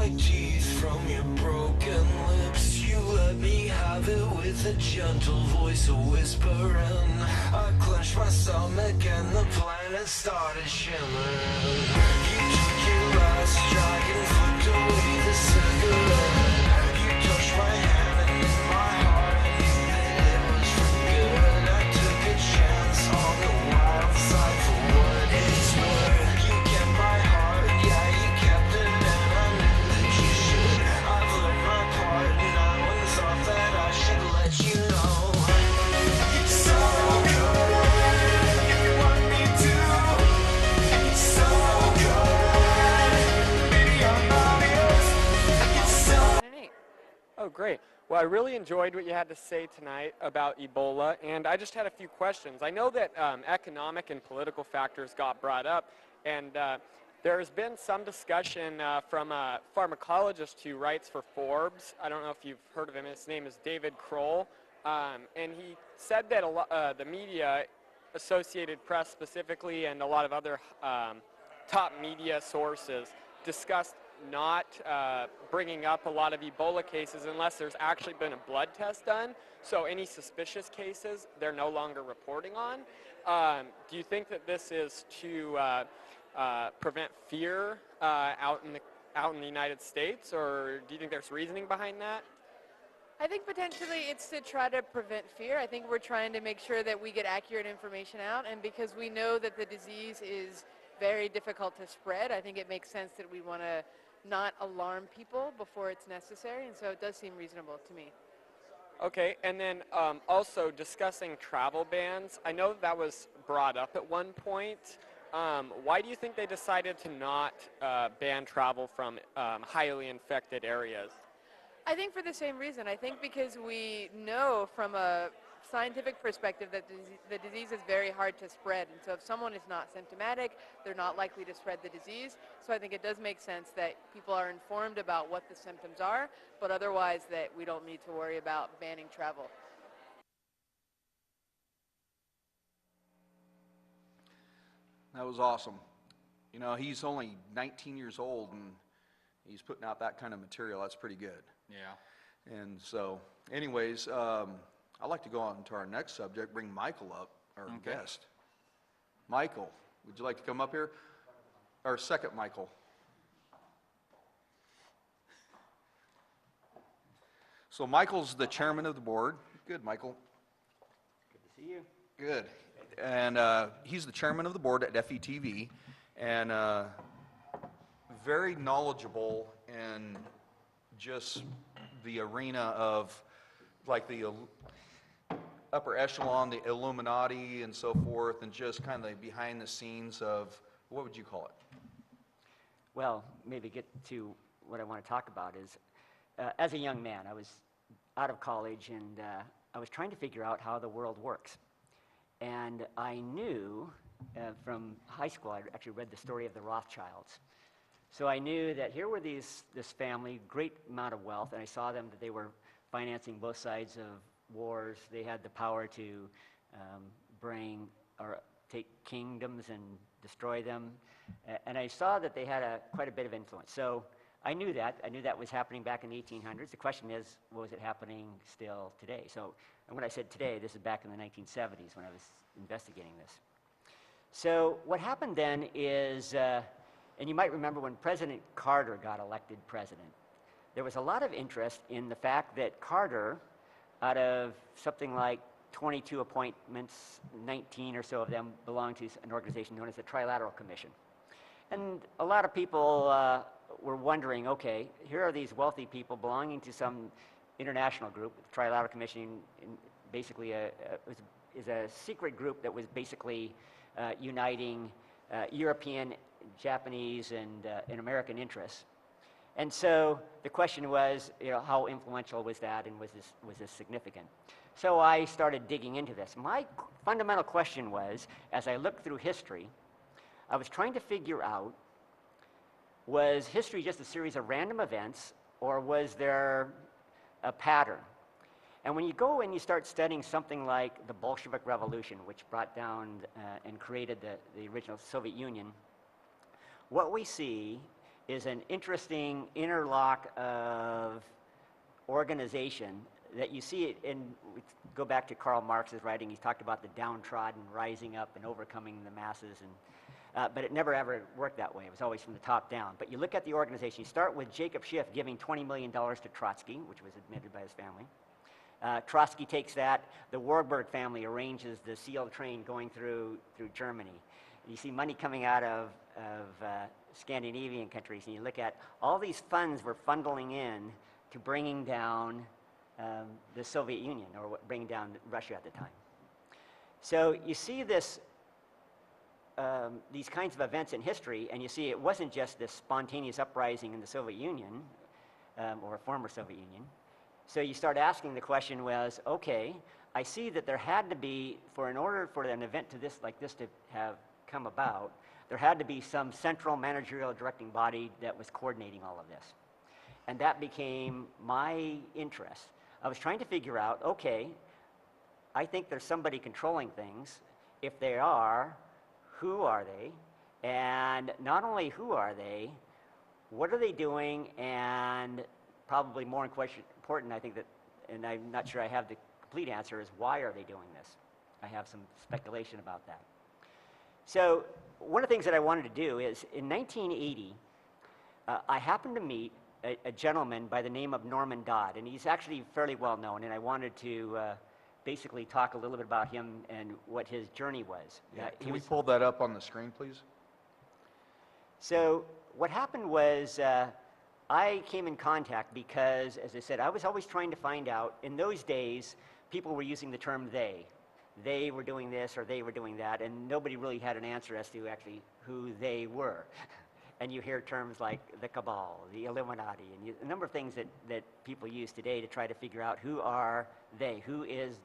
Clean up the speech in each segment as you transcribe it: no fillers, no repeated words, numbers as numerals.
like teeth from your broken lips. You let me have it with a gentle voice, a whispering. I clenched my stomach and the planet started shimmering. You took your last drag and flipped away the cigarette. You touched my hand and in my heart I knew that it was for good. I took a chance on the wild side for what it's worth. You kept my heart, yeah, you kept it, and I knew that you should. I've learned my part and I once thought that I should let you know. You're so good if you want me to. You're so good, baby, I'm obvious. You're so Oh, great. Well, I really enjoyed what you had to say tonight about Ebola, and I just had a few questions. I know that economic and political factors got brought up, and there's been some discussion from a pharmacologist who writes for Forbes. I don't know if you've heard of him. His name is David Kroll, and he said that the media, Associated Press specifically, and a lot of other top media sources discussed not bringing up a lot of Ebola cases unless there's actually been a blood test done. So any suspicious cases, they're no longer reporting on. Do you think that this is to prevent fear out in the United States, or do you think there's reasoning behind that? I think potentially it's to try to prevent fear. I think we're trying to make sure that we get accurate information out, and because we know that the disease is very difficult to spread, I think it makes sense that we want to not alarm people before it's necessary, and so it does seem reasonable to me. Okay, and then also discussing travel bans. I know that was brought up at one point. Why do you think they decided to not ban travel from highly infected areas? I think for the same reason. I think because we know from a scientific perspective that the disease is very hard to spread, and so if someone is not symptomatic, they're not likely to spread the disease. So I think it does make sense that people are informed about what the symptoms are, but otherwise that we don't need to worry about banning travel. That was awesome. You know, he's only 19 years old and he's putting out that kind of material. That's pretty good. Yeah. And so, anyways, I'd like to go on to our next subject, bring Michael up, our guest. Michael, would you like to come up here? Our second Michael. So Michael's the chairman of the board. Good, Michael. Good to see you. Good. And he's the chairman of the board at FETV, and very knowledgeable in just the arena of like the upper echelon, the Illuminati and so forth, and just kind of the behind the scenes of, what would you call it? Well, maybe get to what I want to talk about is, as a young man, I was out of college and I was trying to figure out how the world works. And I knew from high school, I actually read the story of the Rothschilds. So I knew that here were this family, great amount of wealth, and I saw them that they were financing both sides of wars. They had the power to bring or take kingdoms and destroy them. And I saw that they had quite a bit of influence. So I knew that. I knew that was happening back in the 1800s. The question is, was it happening still today? So, and when I said today, this is back in the 1970s when I was investigating this. So what happened then is, and you might remember when President Carter got elected president, there was a lot of interest in the fact that Carter, out of something like 22 appointments, 19 or so of them belonged to an organization known as the Trilateral Commission. And a lot of people were wondering, okay, here are these wealthy people belonging to some international group. The Trilateral Commission basically is a secret group that was basically uniting European, Japanese, and American interests. And so the question was, you know, how influential was that, and was this significant? So I started digging into this. My fundamental question was, as I looked through history, I was trying to figure out, was history just a series of random events, or was there a pattern? And when you go and you start studying something like the Bolshevik Revolution, which brought down and created the original Soviet Union, what we see is an interesting interlock of organization that you see it in, we go back to Karl Marx's writing, he's talked about the downtrodden rising up and overcoming the masses, and, but it never ever worked that way. It was always from the top down. But you look at the organization, you start with Jacob Schiff giving $20 million to Trotsky, which was admitted by his family. Trotsky takes that, the Warburg family arranges the SEAL train going through Germany. You see money coming out of Scandinavian countries, and you look at all these funds were funneling in to bringing down the Soviet Union, or bringing down Russia at the time. So you see this, these kinds of events in history, and you see it wasn't just this spontaneous uprising in the Soviet Union, or former Soviet Union. So you start asking the question was, okay, I see that there had to be, in order for an event like this to have come about, there had to be some central managerial directing body that was coordinating all of this. And that became my interest. I was trying to figure out, okay, I think there's somebody controlling things. If they are, who are they? And not only who are they, what are they doing? And probably more important, I think that, and I'm not sure I have the complete answer, is why are they doing this? I have some speculation about that. So one of the things that I wanted to do is, in 1980, I happened to meet a gentleman by the name of Norman Dodd, and he's actually fairly well known, and I wanted to basically talk a little bit about him and what his journey was. Yeah. Can we pull that up on the screen, please? So what happened was I came in contact because, as I said, I was always trying to find out, in those days, people were using the term they. They were doing this or they were doing that, and nobody really had an answer as to actually who they were. And you hear terms like the cabal, the Illuminati, and a number of things that people use today to try to figure out who are they, who is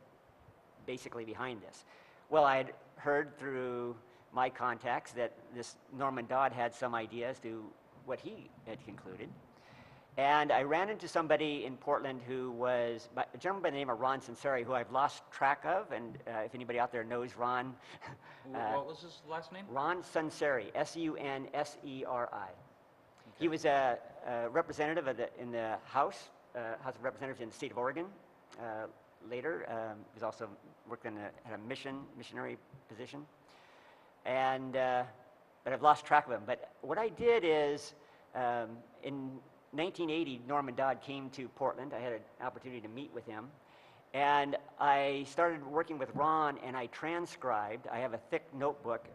basically behind this. Well, I had heard through my contacts that this Norman Dodd had some idea as to what he had concluded. And I ran into somebody in Portland who was a gentleman by the name of Ron Sunseri, who I've lost track of, and if anybody out there knows Ron. What was his last name? Ron Sunseri, S-U-N-S-E-R-I. Okay. He was a representative in the House of Representatives in the state of Oregon. Later, he was also worked in had a missionary position. And, but I've lost track of him. But what I did is, in 1980, Norman Dodd came to Portland. I had an opportunity to meet with him. And I started working with Ron, and I transcribed. I have a thick notebook,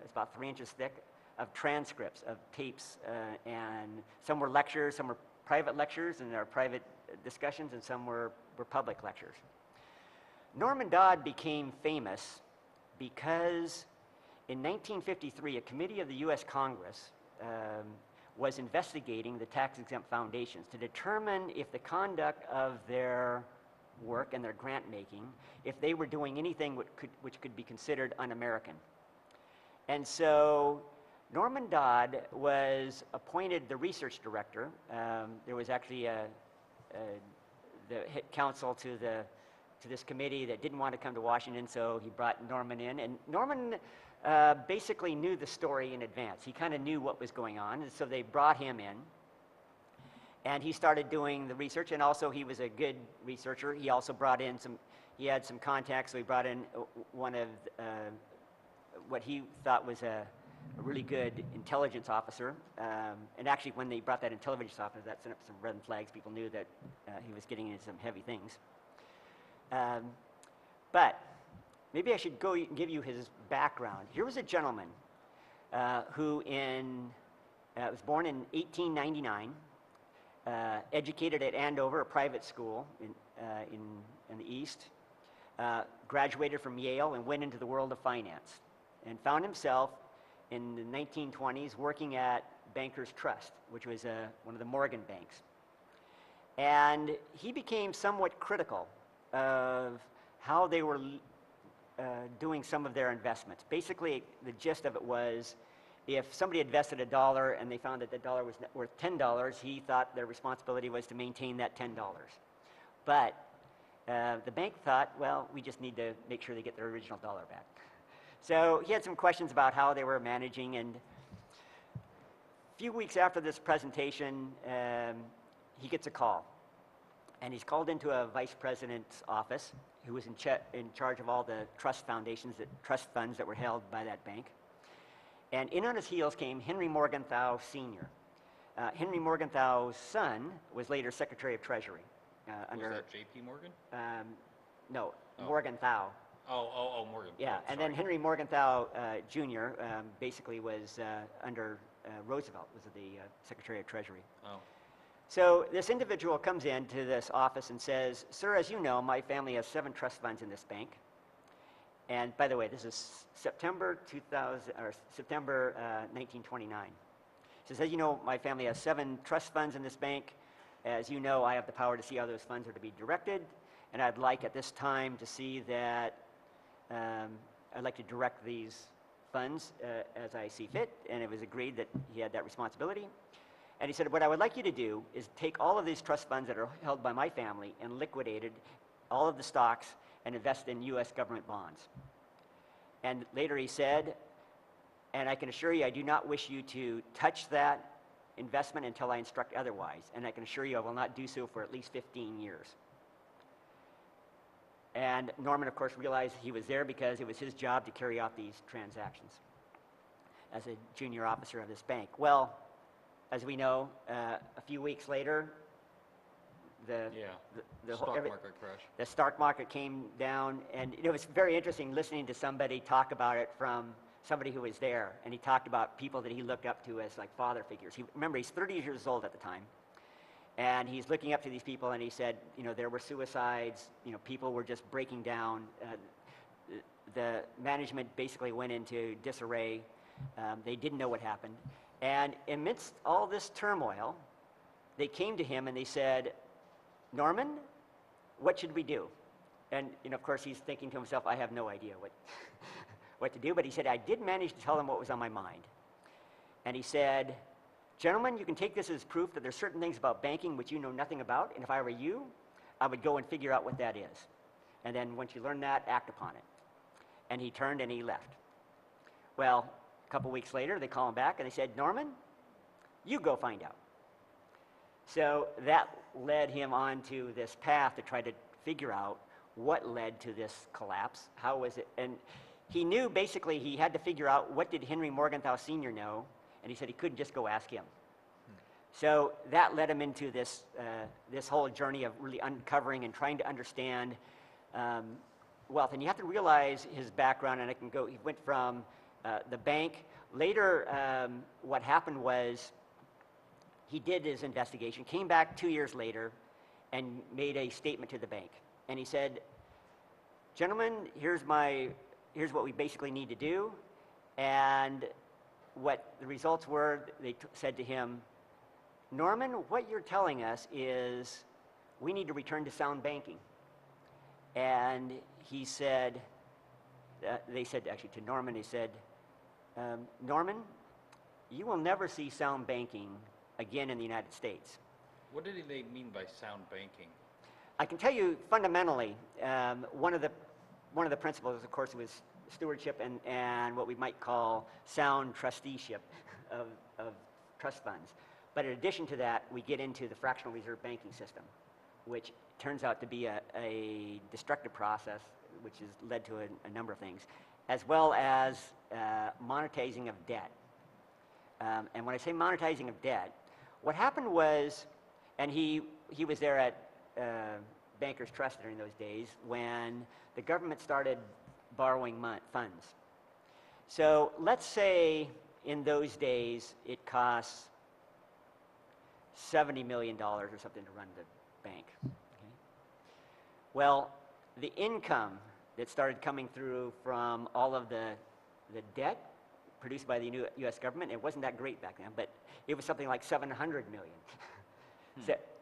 it's about 3 inches thick, of transcripts, of tapes. And some were lectures, some were private lectures, and there are private discussions, and some were public lectures. Norman Dodd became famous because in 1953, a committee of the U.S. Congress was investigating the tax-exempt foundations to determine if the conduct of their work and their grant-making, if they were doing anything which could be considered un-American. And so Norman Dodd was appointed the research director. There was actually the counsel to this committee that didn't want to come to Washington, so he brought Norman in. And Norman basically knew the story in advance. He kind of knew what was going on, and so they brought him in. And he started doing the research, and also he was a good researcher. He also brought in he had some contacts, so he brought in one of what he thought was a really good intelligence officer. And actually, when they brought that intelligence officer, that sent up some red flags. People knew that he was getting into some heavy things. But maybe I should go and give you his background. Here was a gentleman who was born in 1899, educated at Andover, a private school in the East, graduated from Yale and went into the world of finance, and found himself in the 1920s working at Bankers Trust, which was one of the Morgan banks. And he became somewhat critical of how they were doing some of their investments. Basically, the gist of it was, if somebody invested $1 and they found that the dollar was worth $10, he thought their responsibility was to maintain that $10. But the bank thought, well, we just need to make sure they get their original dollar back. So he had some questions about how they were managing, and few weeks after this presentation, he gets a call. And he's called into a vice president's office who was in charge of all the trust funds that were held by that bank. And in on his heels came Henry Morgenthau Sr. Henry Morgenthau's son was later Secretary of Treasury. Was that J.P. Morgan? No, Morgenthau. Morgan. Yeah, and then Henry Morgenthau Jr. Basically was under Roosevelt, was the Secretary of Treasury. Oh. So this individual comes into this office and says, "Sir, as you know, my family has 7 trust funds in this bank." And by the way, this is September 1929. He says, "As you know, my family has 7 trust funds in this bank. As you know, I have the power to see how those funds are to be directed, and I'd like at this time to see that I'd like to direct these funds as I see fit." And it was agreed that he had that responsibility. And he said, "What I would like you to do is take all of these trust funds that are held by my family and liquidated all of the stocks and invest in U.S. government bonds." And later he said, "And I can assure you I do not wish you to touch that investment until I instruct otherwise. And I can assure you I will not do so for at least 15 years. And Norman, of course, realized he was there because it was his job to carry out these transactions as a junior officer of this bank. Well, as we know, a few weeks later, the stock market crash. The stock market came down, and it was very interesting listening to somebody talk about it from somebody who was there, and he talked about people that he looked up to as like father figures. Remember, he's 30 years old at the time, and he's looking up to these people, and he said, there were suicides, people were just breaking down. The management basically went into disarray. They didn't know what happened. And amidst all this turmoil, they came to him and they said, "Norman, what should we do?" And of course, he's thinking to himself, "I have no idea what to do." But he said, "I did manage to tell them what was on my mind." And he said, "Gentlemen, you can take this as proof that there's certain things about banking which you know nothing about, and if I were you, I would go and figure out what that is. And then once you learn that, act upon it." And he turned and he left. Well, a couple weeks later, they call him back and they said, "Norman, you go find out." So that led him on to this path to try to figure out what led to this collapse. How was it? And he knew basically he had to figure out what did Henry Morgenthau Sr. know, and he said he couldn't just go ask him. So that led him into this, this whole journey of really uncovering and trying to understand wealth. And you have to realize his background, and he went from the bank. Later, what happened was he did his investigation, came back 2 years later, and made a statement to the bank. And he said, "Gentlemen, here's what we basically need to do." And what the results were, they said to him, "Norman, what you're telling us is we need to return to sound banking." And he said, they said actually to Norman, they said, "Norman, you will never see sound banking again in the United States." What did they mean by sound banking? I can tell you fundamentally, one of the principles, of course, was stewardship and what we might call sound trusteeship of trust funds. But in addition to that, we get into the fractional reserve banking system, which turns out to be a destructive process, which has led to a number of things, as well as monetizing of debt. And when I say monetizing of debt, what happened was, and he was there at Bankers Trust during those days, when the government started borrowing funds. So let's say in those days it costs $70 million or something to run the bank. Okay? Well, the income that started coming through from all of the debt produced by the new U.S. government, it wasn't that great back then, but it was something like $700 million.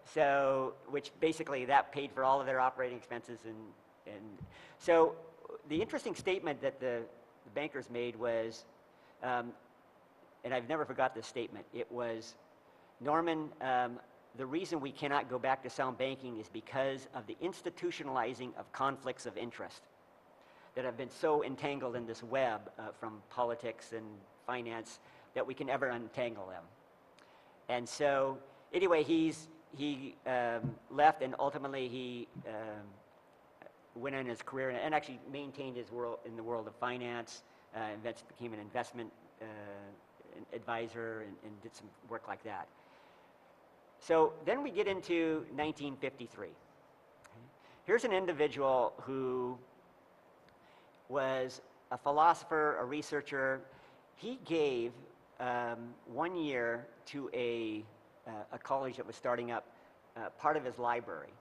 So, which basically that paid for all of their operating expenses, and so the interesting statement that the bankers made was, and I've never forgot this statement, it was, "Norman, the reason we cannot go back to sound banking is because of the institutionalizing of conflicts of interest that have been so entangled in this web from politics and finance that we can never untangle them." And so, anyway, he left, and ultimately he went on his career and actually maintained his world in the world of finance, became an investment advisor and did some work like that. So then we get into 1953. Here's an individual who was a philosopher, a researcher. He gave 1 year to a college that was starting up part of his library.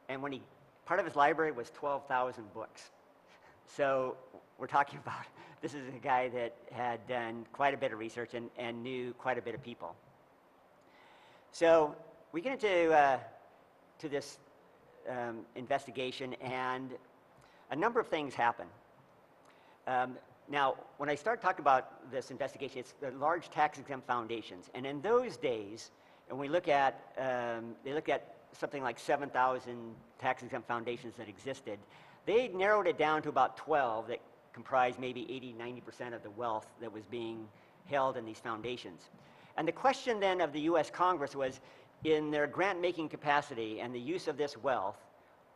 And part of his library was 12,000 books. So we're talking about, this is a guy that had done quite a bit of research and knew quite a bit of people. So we get into to this investigation, and a number of things happen. Now, when I start talking about this investigation, it's the large tax-exempt foundations. And in those days, and we look at, they look at something like 7,000 tax-exempt foundations that existed. They narrowed it down to about 12 that comprised maybe 80-90% of the wealth that was being held in these foundations. And the question then of the U.S. Congress was, in their grant-making capacity and the use of this wealth,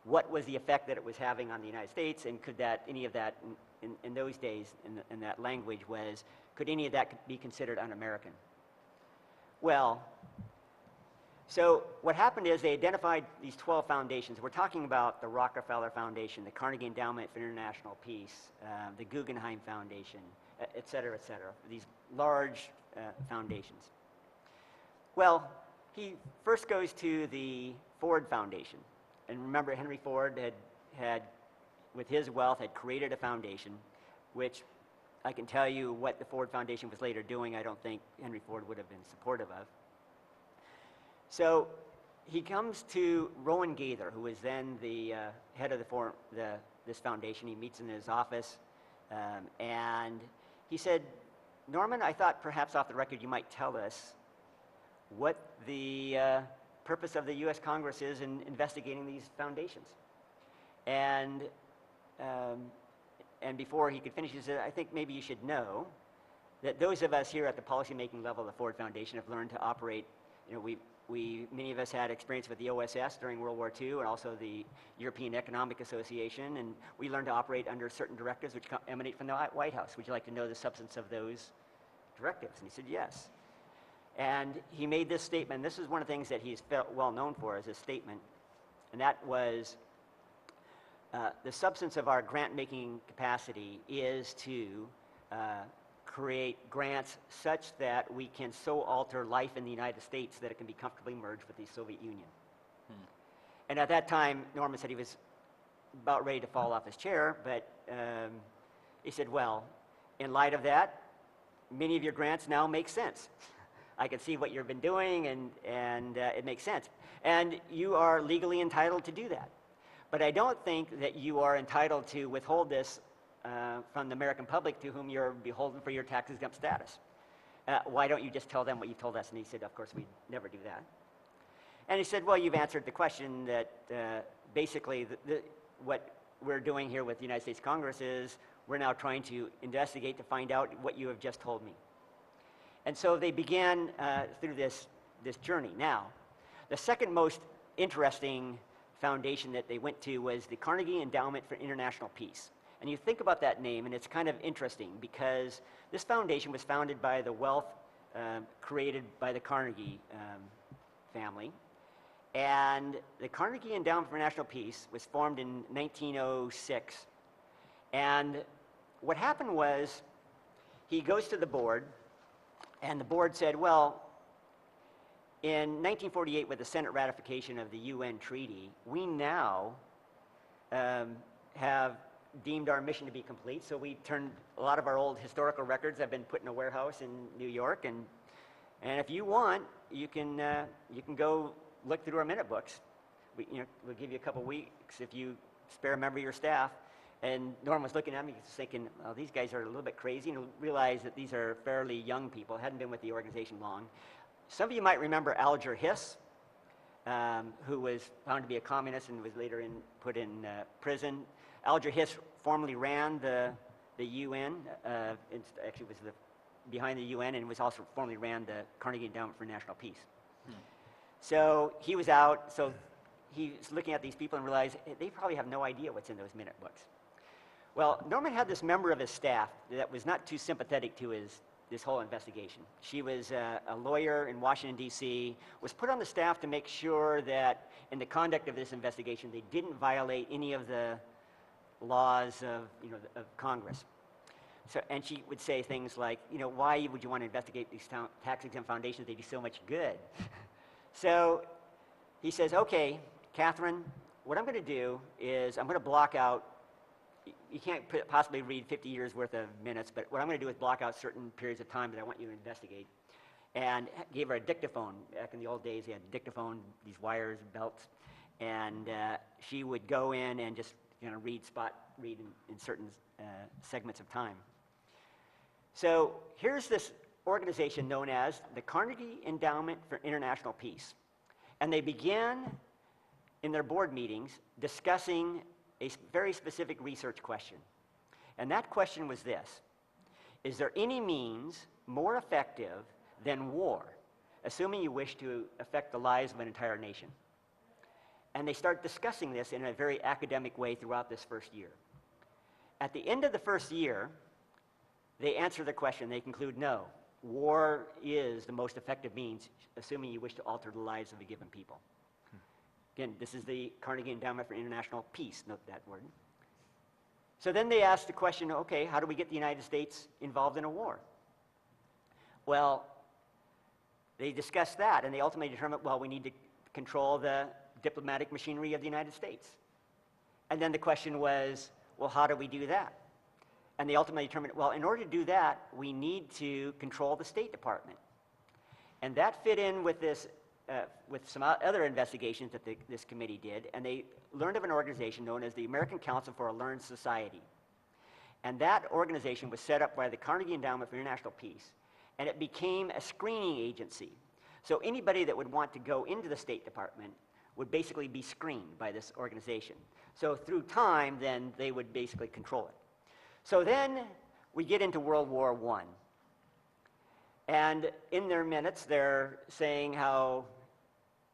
what was the effect that it was having on the United States, and could that, any of that, in those days, in that language was, could any of that be considered un-American? Well, so what happened is they identified these 12 foundations. We're talking about the Rockefeller Foundation, the Carnegie Endowment for International Peace, the Guggenheim Foundation, et cetera, these large foundations. Well, he first goes to the Ford Foundation. And remember, Henry Ford had, with his wealth, had created a foundation, which I can tell you what the Ford Foundation was later doing, I don't think Henry Ford would have been supportive of. So he comes to Rowan Gaither, who was then the head of this foundation. He meets in his office, and he said, Norman, I thought perhaps off the record you might tell us what the purpose of the U.S. Congress is in investigating these foundations. And before he could finish, he said, I think maybe you should know that those of us here at the policymaking level of the Ford Foundation have learned to operate. You know, many of us had experience with the OSS during World War II, and also the European Economic Association, and we learned to operate under certain directives which emanate from the White House. Would you like to know the substance of those directives? And he said, yes. And he made this statement. This is one of the things that he's well known for, as his statement, and that was, the substance of our grant-making capacity is to create grants such that we can so alter life in the United States that it can be comfortably merged with the Soviet Union. And at that time, Norman said he was about ready to fall off his chair, but he said, well, in light of that, many of your grants now make sense. I can see what you've been doing, and it makes sense. And you are legally entitled to do that. But I don't think that you are entitled to withhold this from the American public to whom you're beholden for your tax-exempt status. Why don't you just tell them what you told us? And he said, of course, we'd never do that. And he said, well, you've answered the question that basically what we're doing here with the United States Congress is we're now trying to investigate to find out what you have just told me. And so they began through this journey. Now, the second most interesting foundation that they went to was the Carnegie Endowment for International Peace. And you think about that name, and it's kind of interesting because this foundation was founded by the wealth created by the Carnegie family. And the Carnegie Endowment for International Peace was formed in 1906. And what happened was he goes to the board, and the board said, well, in 1948, with the Senate ratification of the UN treaty, we now have deemed our mission to be complete, so we turned a lot of our old historical records have been put in a warehouse in New York, and if you want, you can go look through our minute books. We'll give you a couple weeks if you spare a member of your staff. And Norm was looking at me, thinking, well, these guys are a little bit crazy, and realized that these are fairly young people, hadn't been with the organization long. Some of you might remember Alger Hiss, who was found to be a communist and was later put in prison. Alger Hiss formerly ran the UN, actually was behind the UN, and was also formerly ran the Carnegie Endowment for National Peace. So he was out, so he was looking at these people and realized they probably have no idea what's in those minute books. Well, Norman had this member of his staff that was not too sympathetic to this whole investigation. She was a lawyer in Washington, D.C., was put on the staff to make sure that in the conduct of this investigation, they didn't violate any of the laws of Congress. So, and she would say things like, why would you want to investigate these tax-exempt foundations? They do so much good. So he says, okay, Catherine, what I'm going to do is I'm going to block out, you can't possibly read 50 years worth of minutes, but what I'm going to do is block out certain periods of time that I want you to investigate. And gave her a dictaphone. Back in the old days, they had dictaphone, these wires, belts, and she would go in and just read in certain segments of time. So here's this organization known as the Carnegie Endowment for International Peace. And they began in their board meetings discussing a very specific research question. And that question was this: is there any means more effective than war, assuming you wish to affect the lives of an entire nation? And they start discussing this in a very academic way throughout this first year. At the end of the first year, they answer the question. They conclude, no, war is the most effective means, assuming you wish to alter the lives of a given people. Again, this is the Carnegie Endowment for International Peace, note that word. So then they ask the question, okay, how do we get the United States involved in a war? Well, they discuss that, and they ultimately determine, well, we need to control the diplomatic machinery of the United States. And then the question was, well, how do we do that? And they ultimately determined, well, in order to do that, we need to control the State Department. And that fit in with this, with some other investigations that this committee did, and they learned of an organization known as the American Council for a Learned Society. And that organization was set up by the Carnegie Endowment for International Peace, and it became a screening agency. So anybody that would want to go into the State Department would basically be screened by this organization. So through time, then they would basically control it. So then we get into World War I. And in their minutes, they're saying how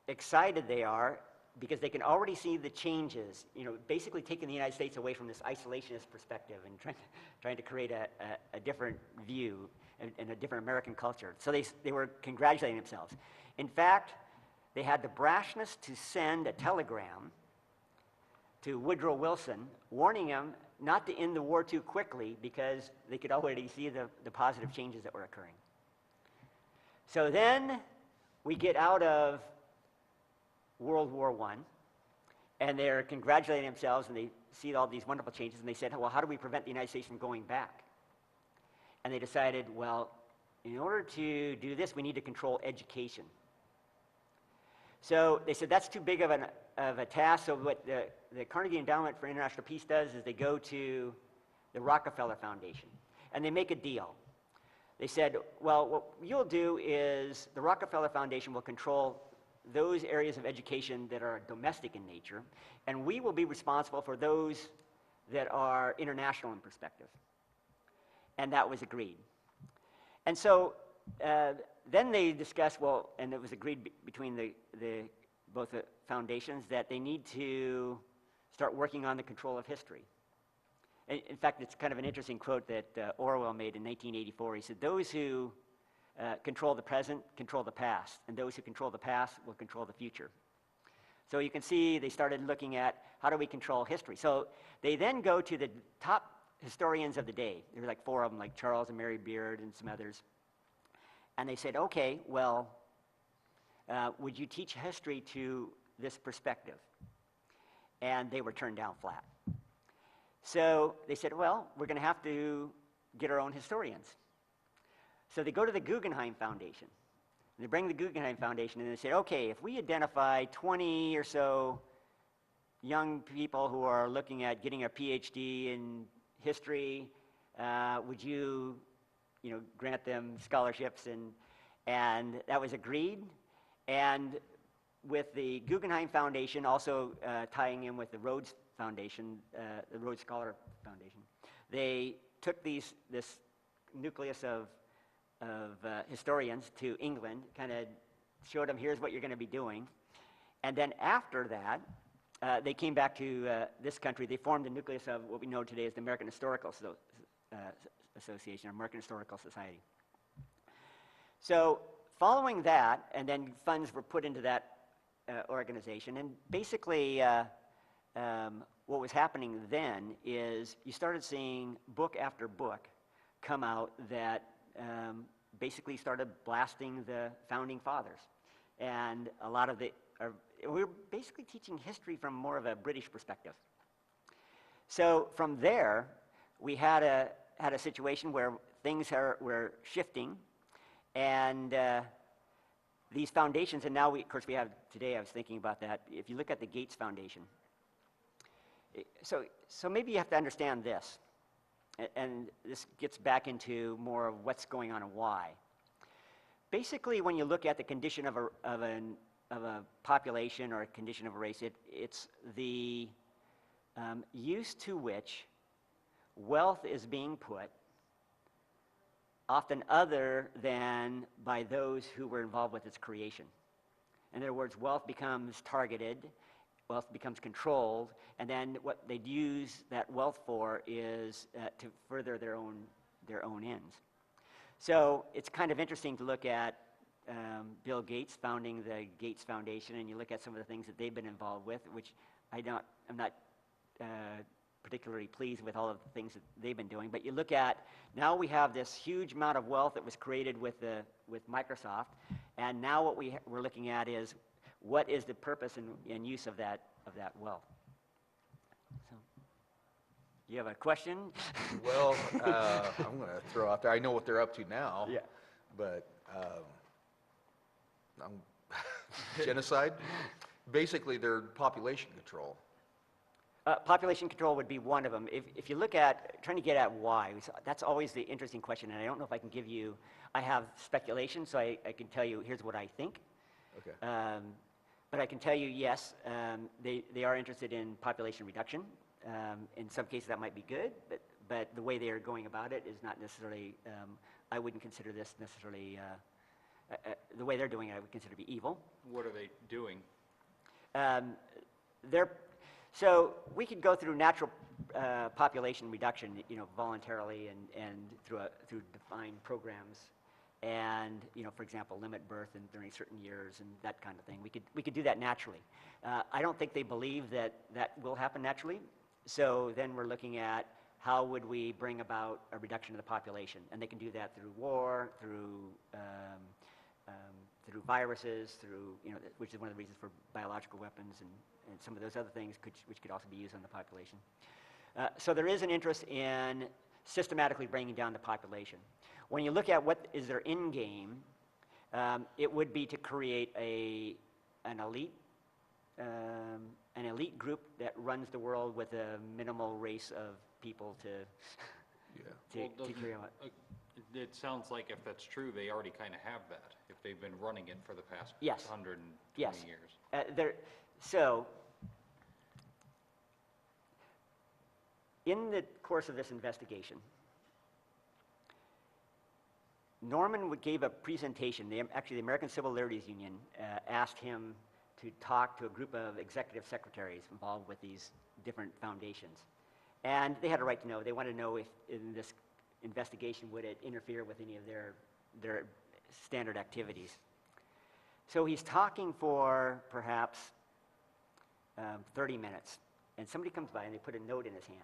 excited they are because they can already see the changes, basically taking the United States away from this isolationist perspective and trying to create a different view and a different American culture. So they were congratulating themselves. In fact, they had the brashness to send a telegram to Woodrow Wilson warning him not to end the war too quickly because they could already see the positive changes that were occurring. So then we get out of World War I, and they're congratulating themselves, and they see all these wonderful changes, and they said, well, how do we prevent the United States from going back? And they decided, well, in order to do this, we need to control education. So they said that's too big of a task, so what the Carnegie Endowment for International Peace does is they go to the Rockefeller Foundation, and they make a deal. They said, well, what you'll do is the Rockefeller Foundation will control those areas of education that are domestic in nature, and we will be responsible for those that are international in perspective. And that was agreed. And so then they discussed, well, and it was agreed between both the foundations that they need to start working on the control of history. In fact, it's kind of an interesting quote that Orwell made in 1984. He said, those who control the present control the past, and those who control the past will control the future. So you can see they started looking at how do we control history. So they then go to the top historians of the day. There were like 4 of them, like Charles and Mary Beard and some others. And they said, okay, well, would you teach history to this perspective? And they were turned down flat. So they said, well, we're going to have to get our own historians. So they go to the Guggenheim Foundation. And they bring the Guggenheim Foundation, and they say, okay, if we identify 20 or so young people who are looking at getting a PhD in history, would you grant them scholarships? And that was agreed. And with the Guggenheim Foundation also tying in with the Rhodes Foundation, the Rhodes Scholar Foundation, they took this nucleus of historians to England, kind of showed them, here's what you're going to be doing. And then after that, they came back to this country. They formed the nucleus of what we know today as the American Historical Association, or American Historical Society. So following that, and then funds were put into that organization, and basically what was happening then is you started seeing book after book come out that basically started blasting the founding fathers. And a lot of we were basically teaching history from more of a British perspective. So from there, we had a situation where things were shifting, and these foundations, and now of course we have, today I was thinking about that, if you look at the Gates Foundation, so maybe you have to understand this, and this gets back into more of what's going on and why. Basically, when you look at the condition of a population or a condition of a race, it's the use to which wealth is being put, often other than by those who were involved with its creation. In other words, wealth becomes targeted, wealth becomes controlled, and then what they'd use that wealth for is to further their own ends. So it's kind of interesting to look at Bill Gates founding the Gates Foundation, and you look at some of the things that they've been involved with, which I'm not particularly pleased with all of the things that they've been doing. But you look at, now we have this huge amount of wealth that was created with Microsoft, and now what we're looking at is what is the purpose and use of that wealth. So, you have a question? Well, I'm going to throw out there, I know what they're up to now. Yeah. But genocide, basically they're population control. Population control would be one of them. If you look at, trying to get at why, that's always the interesting question, and I don't know if I can give you, I have speculation, so I can tell you, here's what I think. Okay. But I can tell you, yes, they are interested in population reduction. In some cases that might be good, but the way they are going about it is not necessarily, I wouldn't consider this necessarily, the way they're doing it I would consider to be evil. What are they doing? So we could go through natural population reduction, voluntarily and through defined programs, and for example, limit birth during certain years and that kind of thing. We could do that naturally. I don't think they believe that will happen naturally. So then we're looking at how would we bring about a reduction of the population, and they can do that through war, through viruses, which is one of the reasons for biological weapons and some of those other things which could also be used on the population. So there is an interest in systematically bringing down the population. When you look at what is their end game, it would be to create an elite group that runs the world with a minimal race of people to carry out. It sounds like if that's true, they already kind of have that, if they've been running it for the past Yes. 120 years. So, in the course of this investigation, Norman gave a presentation. Actually, the American Civil Liberties Union asked him to talk to a group of executive secretaries involved with these different foundations. And they had a right to know. They wanted to know if in this investigation would it interfere with any of their standard activities. So he's talking for perhaps 30 minutes, and somebody comes by and they put a note in his hand.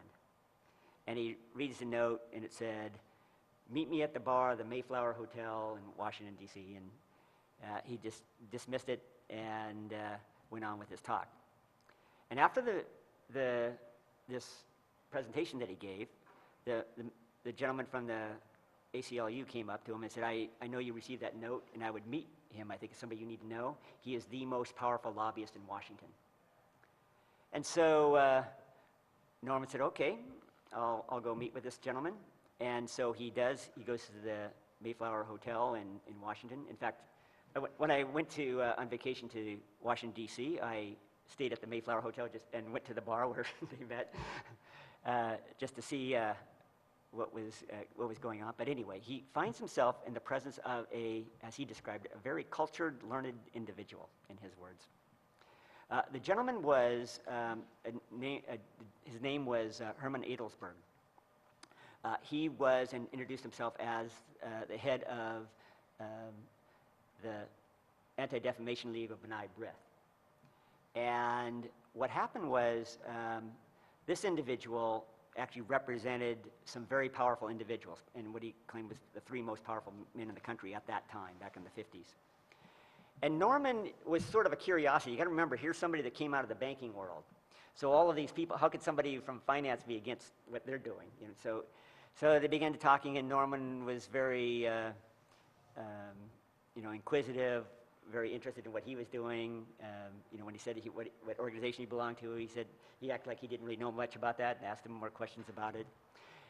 And he reads the note, and it said, "Meet me at the bar of the Mayflower Hotel in Washington, D.C." And he just dismissed it and went on with his talk. And after this presentation that he gave, the gentleman from the ACLU came up to him and said, I know you received that note, and I would meet him. I think it's somebody you need to know. He is the most powerful lobbyist in Washington. And so Norman said, okay, I'll go meet with this gentleman. And so he does. He goes to the Mayflower Hotel in Washington. In fact, when I went on vacation to Washington, D.C., I stayed at the Mayflower Hotel and went to the bar where they met just to see what was going on. But anyway, he finds himself in the presence of as he described it, a very cultured, learned individual, in his words. The gentleman was, his name was Herman Adelsberg. He was and introduced himself as the head of the Anti-Defamation League of B'nai B'rith. And what happened was this individual actually represented some very powerful individuals and what he claimed was the 3 most powerful men in the country at that time, back in the 50s. And Norman was sort of a curiosity. You got to remember, here's somebody that came out of the banking world. So all of these people, how could somebody from finance be against what they're doing? You know, so they began to talking, and Norman was very, inquisitive, very interested in what he was doing. When he said what organization he belonged to, he said he acted like he didn't really know much about that, and asked him more questions about it.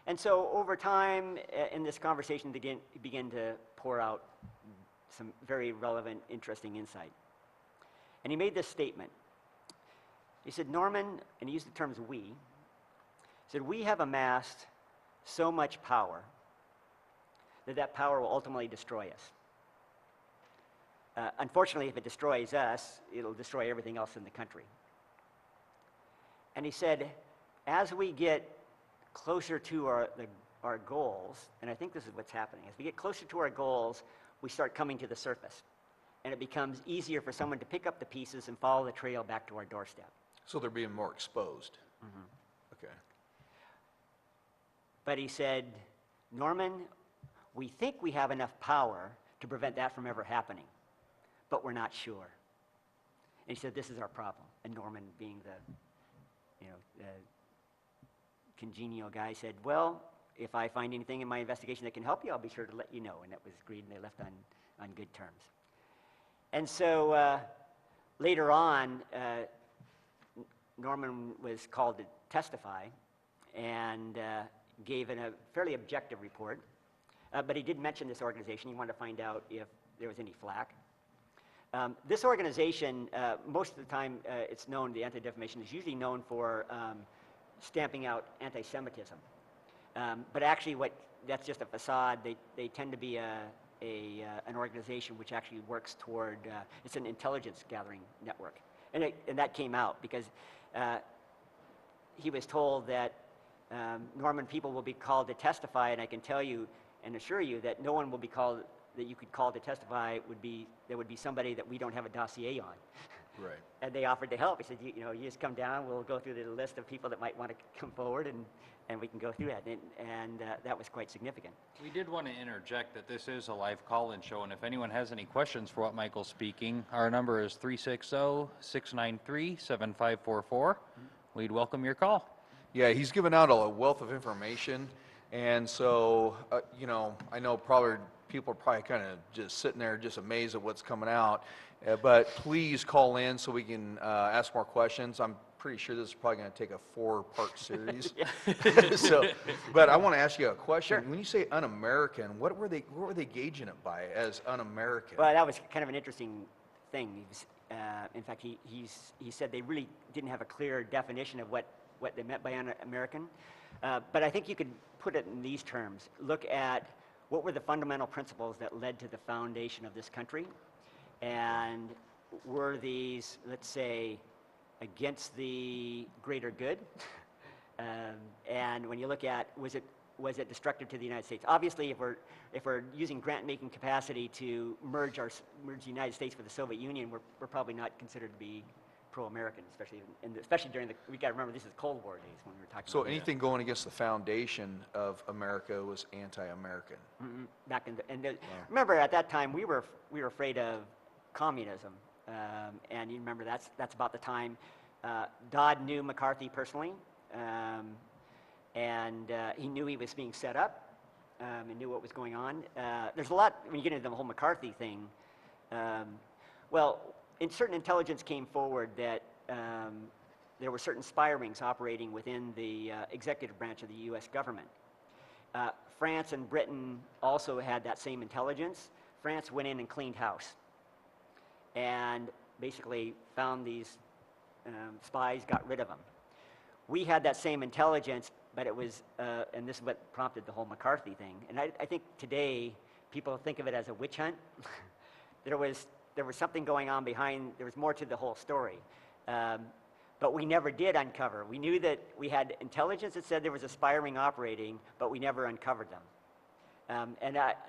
And so over time, in this conversation, he began to pour out some very relevant, interesting insight. And he made this statement. He said, Norman, and he used the terms we, he said, we have amassed so much power that power will ultimately destroy us. Unfortunately, if it destroys us, it'll destroy everything else in the country. And he said, as we get closer to our goals, and I think this is what's happening, as we get closer to our goals, we start coming to the surface. And it becomes easier for someone to pick up the pieces and follow the trail back to our doorstep. So they're being more exposed. Mm-hmm. Okay. But he said, Norman, we think we have enough power to prevent that from ever happening, but we're not sure. And he said, this is our problem. And Norman, being the congenial guy, said, well, if I find anything in my investigation that can help you, I'll be sure to let you know. And that was agreed, and they left on good terms. And so later on, Norman was called to testify and gave a fairly objective report. But he did mention this organization. He wanted to find out if there was any flack. This organization, most of the time, it's known, the anti-defamation is usually known for stamping out anti-Semitism. But actually, that's just a facade. They tend to be an organization which actually works toward, it's an intelligence gathering network. And that came out because he was told that Norman people will be called to testify, and I can tell you and assure you that no one will be called that you could call to testify. There would be somebody that we don't have a dossier on. Right. And they offered to help. He said, you just come down, we'll go through the list of people that might want to come forward, and we can go through that. And that was quite significant. We did want to interject that this is a live call-in show, and if anyone has any questions for what Michael's speaking, our number is 360-693-7544. We'd welcome your call. Yeah, he's given out a wealth of information, and so, I know probably people are probably kind of just sitting there just amazed at what's coming out, but please call in so we can ask more questions. I'm pretty sure this is probably going to take a 4-part series. But I want to ask you a question. Sure. When you say un-American, what were they gauging it by as un-American? Well, that was kind of an interesting thing. In fact, he said they really didn't have a clear definition of what they meant by un-American. But I think you could put it in these terms. Look at what were the fundamental principles that led to the foundation of this country, and were these, let's say, against the greater good? And when you look at, was it destructive to the United States? Obviously, if we're using grant-making capacity to merge the United States with the Soviet Union, we're probably not considered to be pro-American, especially during we got to remember this is Cold War days when we were talking. So about anything going against the foundation of America was anti-American. Mm-hmm. Back in remember at that time we were afraid of communism, and you remember that's about the time Dodd knew McCarthy personally, and he knew he was being set up, and knew what was going on. There's a lot when you get into the whole McCarthy thing. Certain intelligence came forward that there were certain spy rings operating within the executive branch of the U.S. government. France and Britain also had that same intelligence. France went in and cleaned house and basically found these spies, got rid of them. We had that same intelligence, but it was, and this is what prompted the whole McCarthy thing. And I think today people think of it as a witch hunt. there was something going on behind. There was more to the whole story. But we never did uncover. We knew that we had intelligence that said there was a spy ring operating, but we never uncovered them.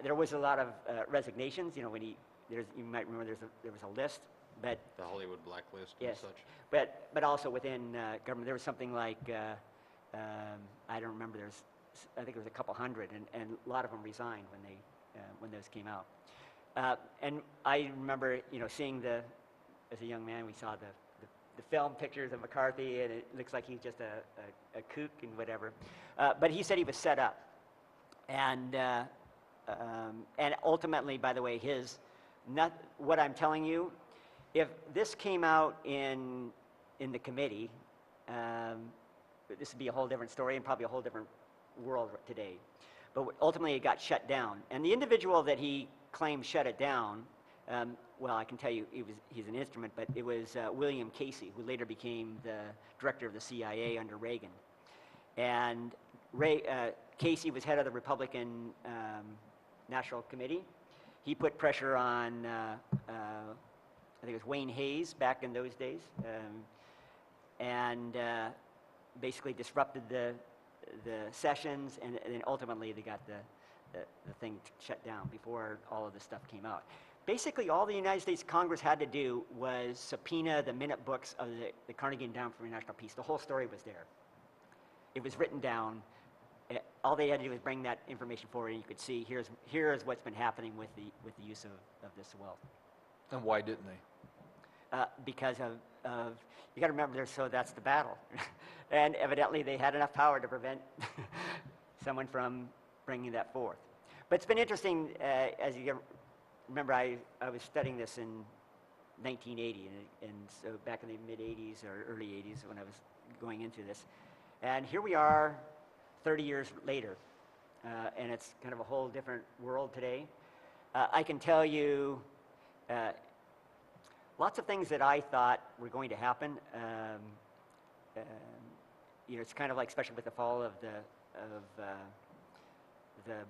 There was a lot of resignations. You know, when you might remember there was a list, but The Hollywood blacklist and yes, such. but also within government there was something like I don't remember. I think it was a couple hundred, and a lot of them resigned when those came out. And I remember, you know, seeing as a young man, we saw the film pictures of McCarthy, and it looks like he's just a kook and whatever. But he said he was set up. And ultimately, by the way, what I'm telling you, if this came out in the committee, this would be a whole different story and probably a whole different world today. But ultimately, it got shut down. And the individual that he claimed shut it down, well, I can tell you he's an instrument, but it was William Casey, who later became the director of the CIA under Reagan. And Casey was head of the Republican National Committee. He put pressure on, I think it was Wayne Hayes back in those days, and basically disrupted the sessions, and then ultimately they got the thing shut down before all of this stuff came out. Basically, all the United States Congress had to do was subpoena the minute books of the Carnegie Endowment for International Peace. The whole story was there. It was written down. All they had to do was bring that information forward, and you could see here's what's been happening with the use of this wealth. And why didn't they? Because of you got to remember, so that's the battle, and evidently they had enough power to prevent someone from bringing that forth. But it's been interesting, as you remember, I was studying this in 1980, and so back in the mid-'80s or early '80s when I was going into this, and here we are 30 years later, and it's kind of a whole different world today. I can tell you lots of things that I thought were going to happen. You know, it's kind of like, especially with the fall of the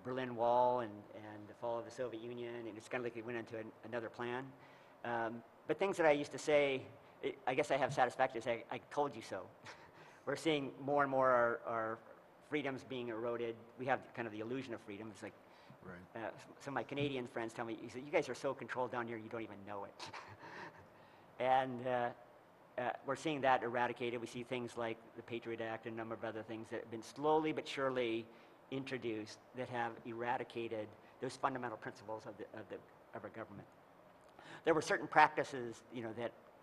Berlin Wall and the fall of the Soviet Union, and it's kind of like they went into another plan. But things that I used to say, I guess I have satisfaction to say, I told you so. We're seeing more and more our freedoms being eroded. We have kind of the illusion of freedom. It's like, Right. some of my Canadian friends tell me, he said, you guys are so controlled down here, you don't even know it. And we're seeing that eradicated. We see things like the Patriot Act and a number of other things that have been slowly but surely introduced that have eradicated those fundamental principles of our government. There were certain practices, you know,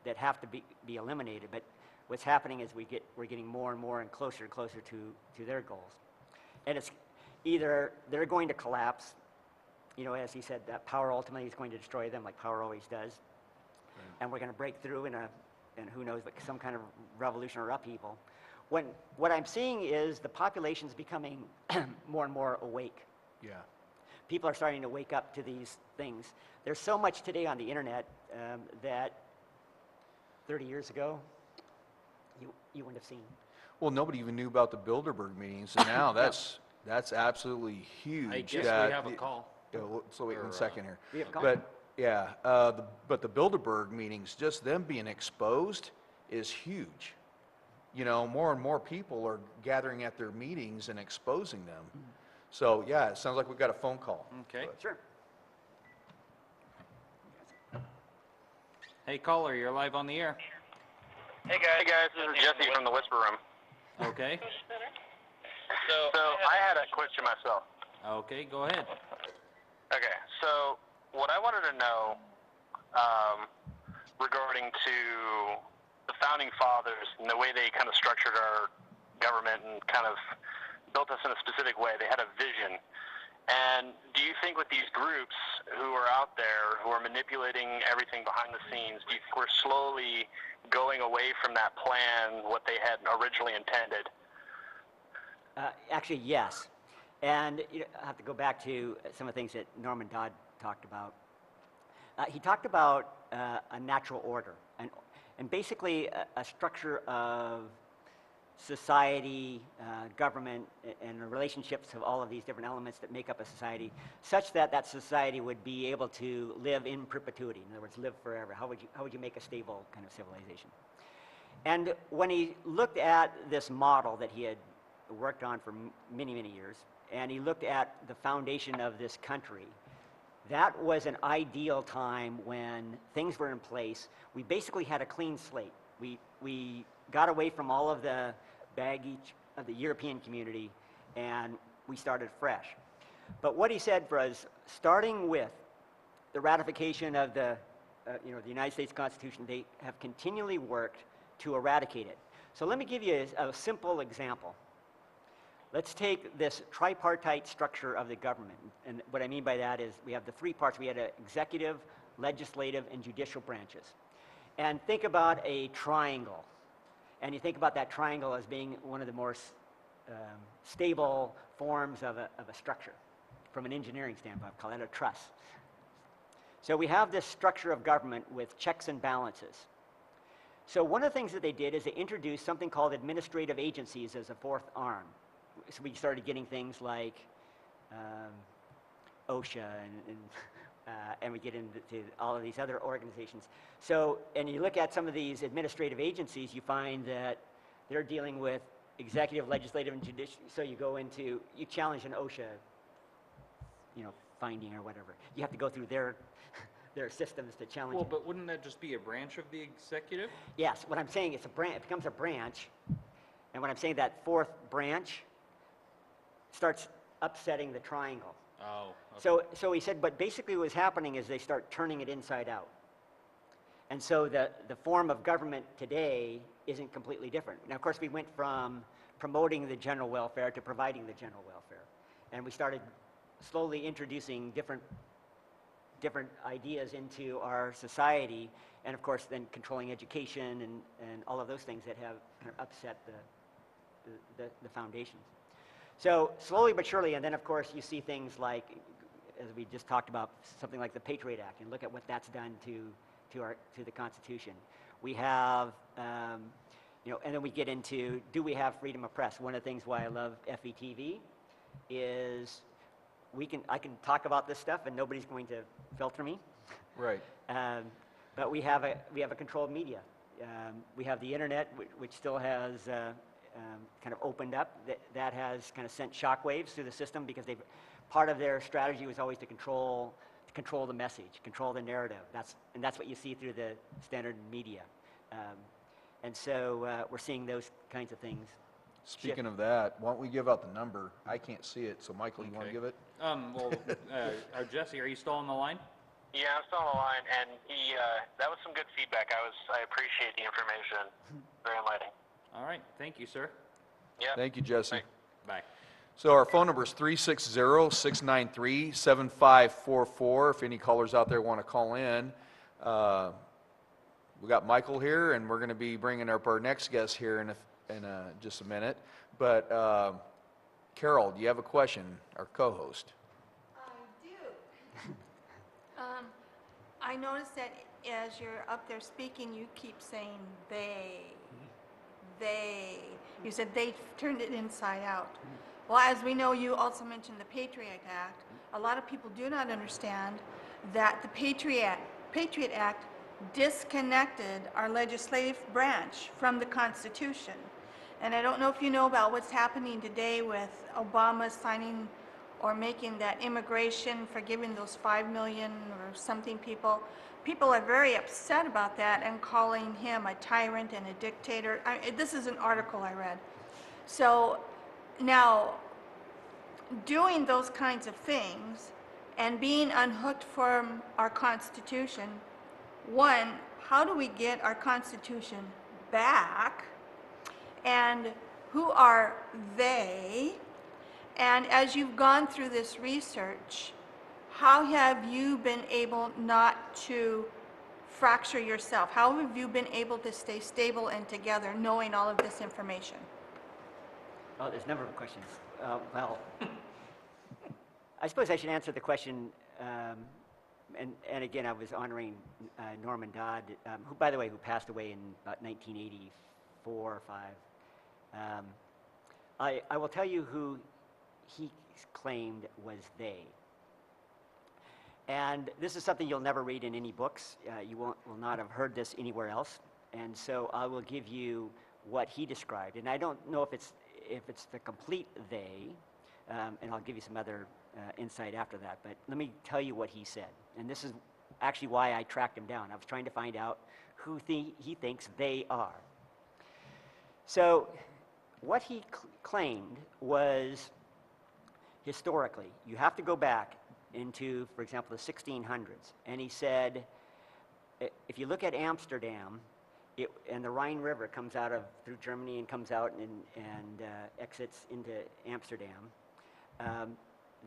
that have to be eliminated, but what's happening is we're getting more and more and closer to their goals. And it's either they're going to collapse, you know, as he said, that power ultimately is going to destroy them, like power always does. Right. And we're going to break through in who knows, like some kind of revolution or upheaval. What I'm seeing is the population's becoming more and more awake. Yeah. People are starting to wake up to these things. There's so much today on the internet that 30 years ago you wouldn't have seen. Well, nobody even knew about the Bilderberg meetings, and now that's absolutely huge. I guess we have a call. Yeah, so wait one second here. We have a call? But yeah, but the Bilderberg meetings, just them being exposed is huge. You know, more and more people are gathering at their meetings and exposing them. So yeah, it sounds like we've got a phone call. Okay. Sure. Hey, caller, you're live on the air. Hey guys, this is Jesse from the Whisper Room. Okay. So I had a question myself. Okay, go ahead. Okay, so what I wanted to know regarding to the founding fathers and the way they kind of structured our government and kind of built us in a specific way. They had a vision. And do you think with these groups who are out there, who are manipulating everything behind the scenes, do you think we're slowly going away from that plan, what they had originally intended? Actually, yes. And you know, I have to go back to some of the things that Norman Dodd talked about. He talked about a natural order, and basically a structure of society, government, and the relationships of all of these different elements that make up a society, such that that society would be able to live in perpetuity. In other words, live forever. How would you make a stable kind of civilization? And when he looked at this model that he had worked on for many, many years, and he looked at the foundation of this country, that was an ideal time when things were in place. We basically had a clean slate. We got away from all of the baggage of the European community, and we started fresh. But what he said was, starting with the ratification of the United States Constitution, they have continually worked to eradicate it. So let me give you a simple example. Let's take this tripartite structure of the government. And what I mean by that is we have the three parts. We had an executive, legislative, and judicial branches. And think about a triangle. And you think about that triangle as being one of the more stable forms of a structure. From an engineering standpoint, I call that a truss. So we have this structure of government with checks and balances. So one of the things that they did is they introduced something called administrative agencies as a fourth arm. So we started getting things like OSHA and we get into all of these other organizations. So, and you look at some of these administrative agencies, you find that they're dealing with executive, legislative, and judicial. So you go into, you challenge an OSHA, finding or whatever. You have to go through their systems to challenge it. Well, but wouldn't that just be a branch of the executive? Yes, what I'm saying is it becomes a branch, and what I'm saying, that fourth branch starts upsetting the triangle. Oh, okay. So he said, but basically what was happening is they start turning it inside out. And so the form of government today isn't completely different. Now, of course, we went from promoting the general welfare to providing the general welfare. And we started slowly introducing different ideas into our society, and of course then controlling education and all of those things that have kind of upset the foundations. So slowly but surely, and then of course you see things like, as we just talked about, something like the Patriot Act, and look at what that's done to the Constitution. We have, and then we get into, do we have freedom of press? One of the things why I love FETV is I can talk about this stuff and nobody's going to filter me. Right. But we have a controlled media. We have the internet, which still has kind of opened up. That has kind of sent shockwaves through the system because part of their strategy was always to control the message, control the narrative. That's what you see through the standard media. And so we're seeing those kinds of things. Speaking of that, why don't we give out the number? I can't see it, so Michael, you want to give it? Jesse, are you still on the line? Yeah, I'm still on the line, and that was some good feedback. I appreciate the information. Very enlightening. All right, thank you, sir. Yeah. Thank you, Jesse. Bye. So our phone number is 360-693-7544. If any callers out there want to call in. We got Michael here, and we're going to be bringing up our next guest here in just a minute. But Carol, do you have a question, our co-host? I do. I noticed that as you're up there speaking, you keep saying they. You said they turned it inside out. Well, as we know, you also mentioned the Patriot Act. A lot of people do not understand that the Patriot Act disconnected our legislative branch from the Constitution. And I don't know if you know about what's happening today with Obama signing or making that immigration, forgiving those 5 million or something people. People are very upset about that and calling him a tyrant and a dictator. This is an article I read. So now, doing those kinds of things and being unhooked from our Constitution, one, how do we get our Constitution back? And who are they? And as you've gone through this research, how have you been able not to fracture yourself? How have you been able to stay stable and together knowing all of this information? Oh, there's a number of questions. Well, I suppose I should answer the question, and again, I was honoring Norman Dodd, who, by the way, who passed away in about 1984 or 5. I will tell you who he claimed was they. And this is something you'll never read in any books. You will not have heard this anywhere else. And so I will give you what he described. And I don't know if it's the complete they, and I'll give you some other insight after that. But let me tell you what he said. And this is actually why I tracked him down. I was trying to find out who he thinks they are. So what he claimed was, historically, you have to go back into, for example, the 1600s. And he said, if you look at Amsterdam, and the Rhine River comes out through Germany and comes out and exits into Amsterdam,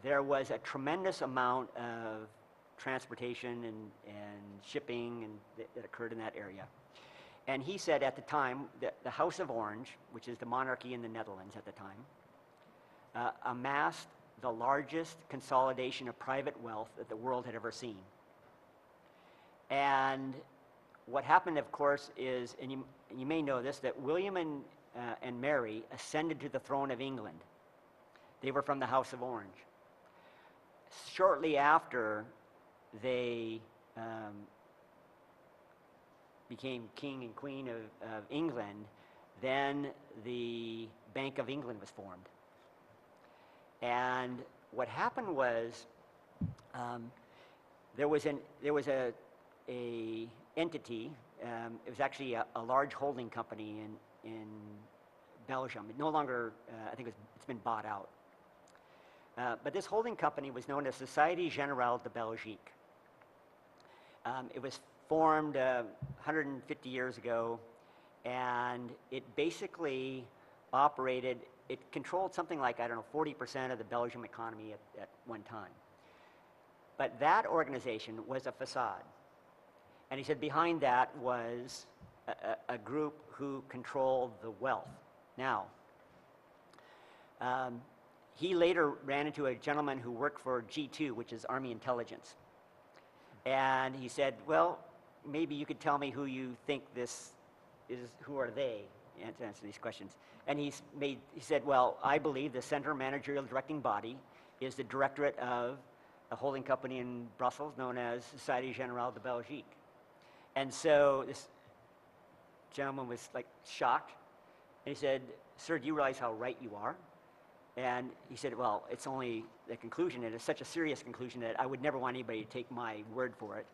there was a tremendous amount of transportation and shipping that occurred in that area. And he said at the time that the House of Orange, which is the monarchy in the Netherlands at the time, amassed the largest consolidation of private wealth that the world had ever seen. And what happened, of course, is, and you may know this, that William and Mary ascended to the throne of England. They were from the House of Orange. Shortly after they became king and queen of England, then the Bank of England was formed. And what happened was, there was a entity. It was actually a large holding company in Belgium. It no longer, I think it's been bought out. But this holding company was known as Société Générale de Belgique. It was formed 150 years ago, and it basically operated, it controlled something like, 40% of the Belgian economy at one time. But that organization was a facade. And he said behind that was a group who controlled the wealth. Now, he later ran into a gentleman who worked for G2, which is Army Intelligence. And he said, well, maybe you could tell me who you think this is, who are they, to answer these questions. And he said, well, I believe the center managerial directing body is the directorate of a holding company in Brussels known as Société Générale de Belgique. And so this gentleman was like shocked. And he said, sir, do you realize how right you are? And he said, well, it's only the conclusion, and it's such a serious conclusion that I would never want anybody to take my word for it,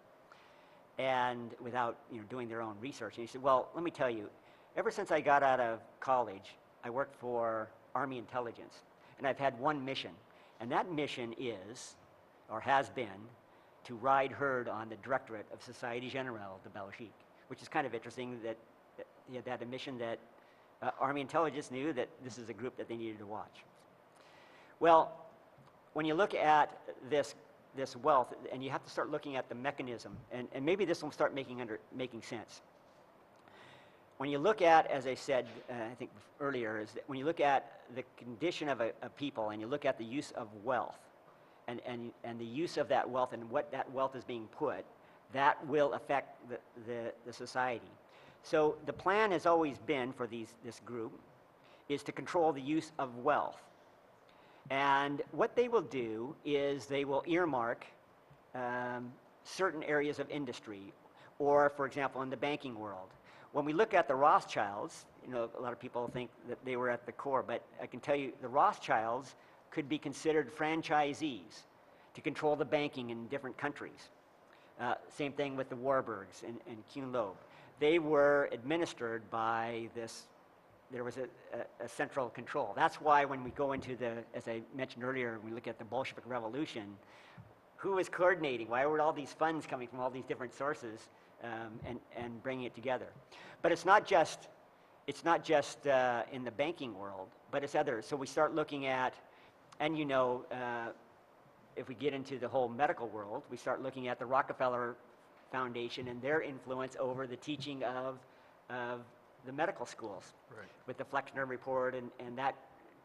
and without doing their own research. And he said, well, let me tell you, ever since I got out of college, I worked for Army Intelligence, and I've had one mission, and that mission is, or has been, to ride herd on the directorate of Société Générale de Belgique, which is kind of interesting that he had a mission that Army Intelligence knew that this is a group that they needed to watch. Well, when you look at this wealth, and you have to start looking at the mechanism, and maybe this will start making sense. When you look at, as I said, I think earlier, is that when you look at the condition of a people, and you look at the use of wealth, and the use of that wealth and what that wealth is being put, that will affect the society. So the plan has always been for this group is to control the use of wealth. And what they will do is they will earmark certain areas of industry, or, for example, in the banking world. When we look at the Rothschilds, a lot of people think that they were at the core, but I can tell you the Rothschilds could be considered franchisees to control the banking in different countries. Same thing with the Warburgs and Kuhn Loeb. They were administered by there was a central control. That's why when we go into as I mentioned earlier, we look at the Bolshevik Revolution, who was coordinating? Why were all these funds coming from all these different sources and bringing it together? But it's not just in the banking world, but it's others. So we start looking at, and if we get into the whole medical world, we start looking at the Rockefeller Foundation and their influence over the teaching of the medical schools, right, with the Flexner Report, and that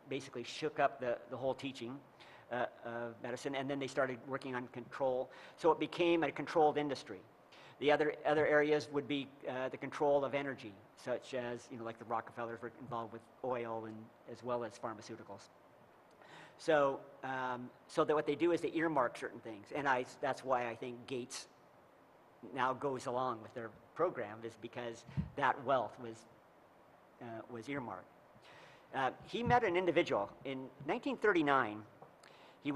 basically shook up the whole teaching of medicine, and then they started working on control. So it became a controlled industry. The other areas would be the control of energy, such as, like the Rockefellers were involved with oil and as well as pharmaceuticals. So, so that what they do is they earmark certain things, and that's why I think Gates now goes along with their program, is because that wealth was earmarked. He met an individual in 1939. He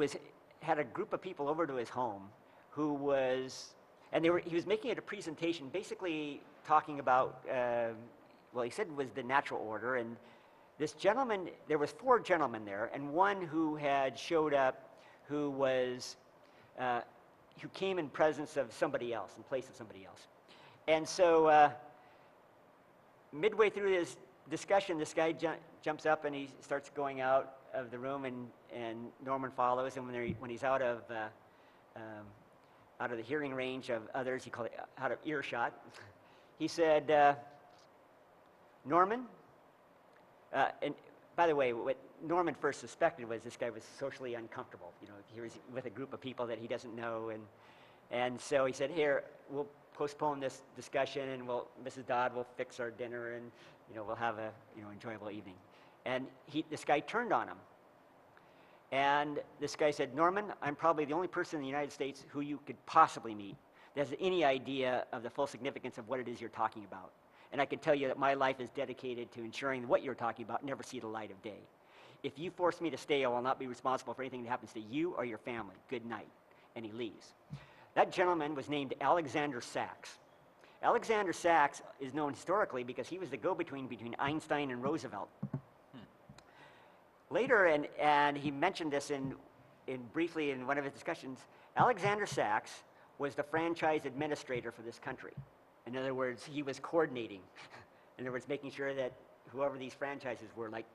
had a group of people over to his home who was, and he was making it a presentation, basically talking about, well, he said it was the natural order, and this gentleman, there was 4 gentlemen there, and one who had showed up who came in presence of somebody else, in place of somebody else. And so midway through this discussion, this guy jumps up and he starts going out of the room, and Norman follows, and when he's out of the hearing range of others, he called it out of earshot, he said, Norman, and by the way, what Norman first suspected was this guy was socially uncomfortable. He was with a group of people that he doesn't know, and so he said, here, we'll postpone this discussion, and Mrs. Dodd will fix our dinner, and we'll have a enjoyable evening. And this guy turned on him, and this guy said, Norman, I'm probably the only person in the United States who you could possibly meet that has any idea of the full significance of what it is you're talking about. And I can tell you that my life is dedicated to ensuring that what you're talking about never see the light of day. If you force me to stay, I will not be responsible for anything that happens to you or your family. Good night. And he leaves. That gentleman was named Alexander Sachs. Alexander Sachs is known historically because he was the go-between between Einstein and Roosevelt. Later, and he mentioned this briefly in one of his discussions, Alexander Sachs was the franchise administrator for this country. In other words, he was coordinating. In other words, making sure that whoever these franchises were, like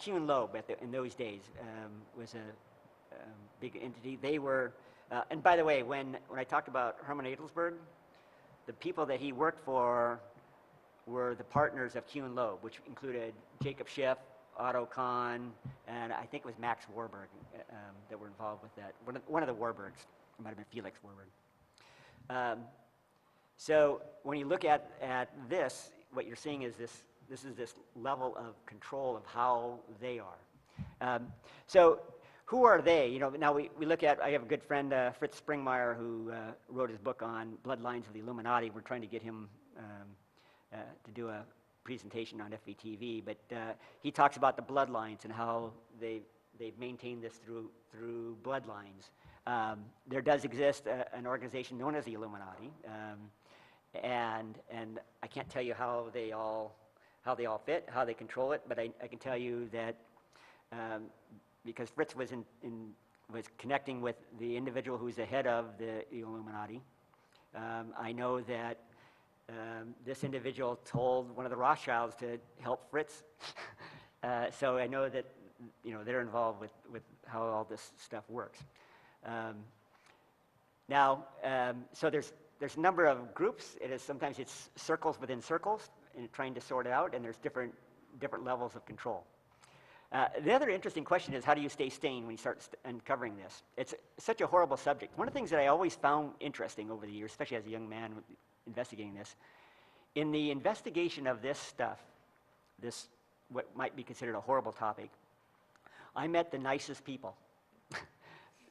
Kuhn Loeb in those days, was a big entity. They were, and by the way, when I talked about Hermann Adelsberg, the people that he worked for were the partners of Kuhn Loeb, which included Jacob Schiff, Otto Kahn, and I think it was Max Warburg that were involved with that. One of the Warburgs. It might have been Felix Warburg. So when you look at this, what you're seeing is this level of control of how they are. So who are they? Now we look at, I have a good friend, Fritz Springmeier, who wrote his book on Bloodlines of the Illuminati. We're trying to get him to do a presentation on FVTV, but he talks about the bloodlines and how they've maintained this through bloodlines. There does exist an organization known as the Illuminati, and I can't tell you how they all fit, how they control it, but I can tell you that because Fritz was connecting with the individual who's the head of the Illuminati, I know that this individual told one of the Rothschilds to help Fritz. So I know that they're involved with how all this stuff works. Now, so there's a number of groups. Sometimes it's circles within circles, and trying to sort it out, and there's different levels of control. The other interesting question is, how do you stay sane when you start uncovering this? It's such a horrible subject. One of the things that I always found interesting over the years, especially as a young man investigating this, in the investigation of this stuff, this what might be considered a horrible topic, I met the nicest people.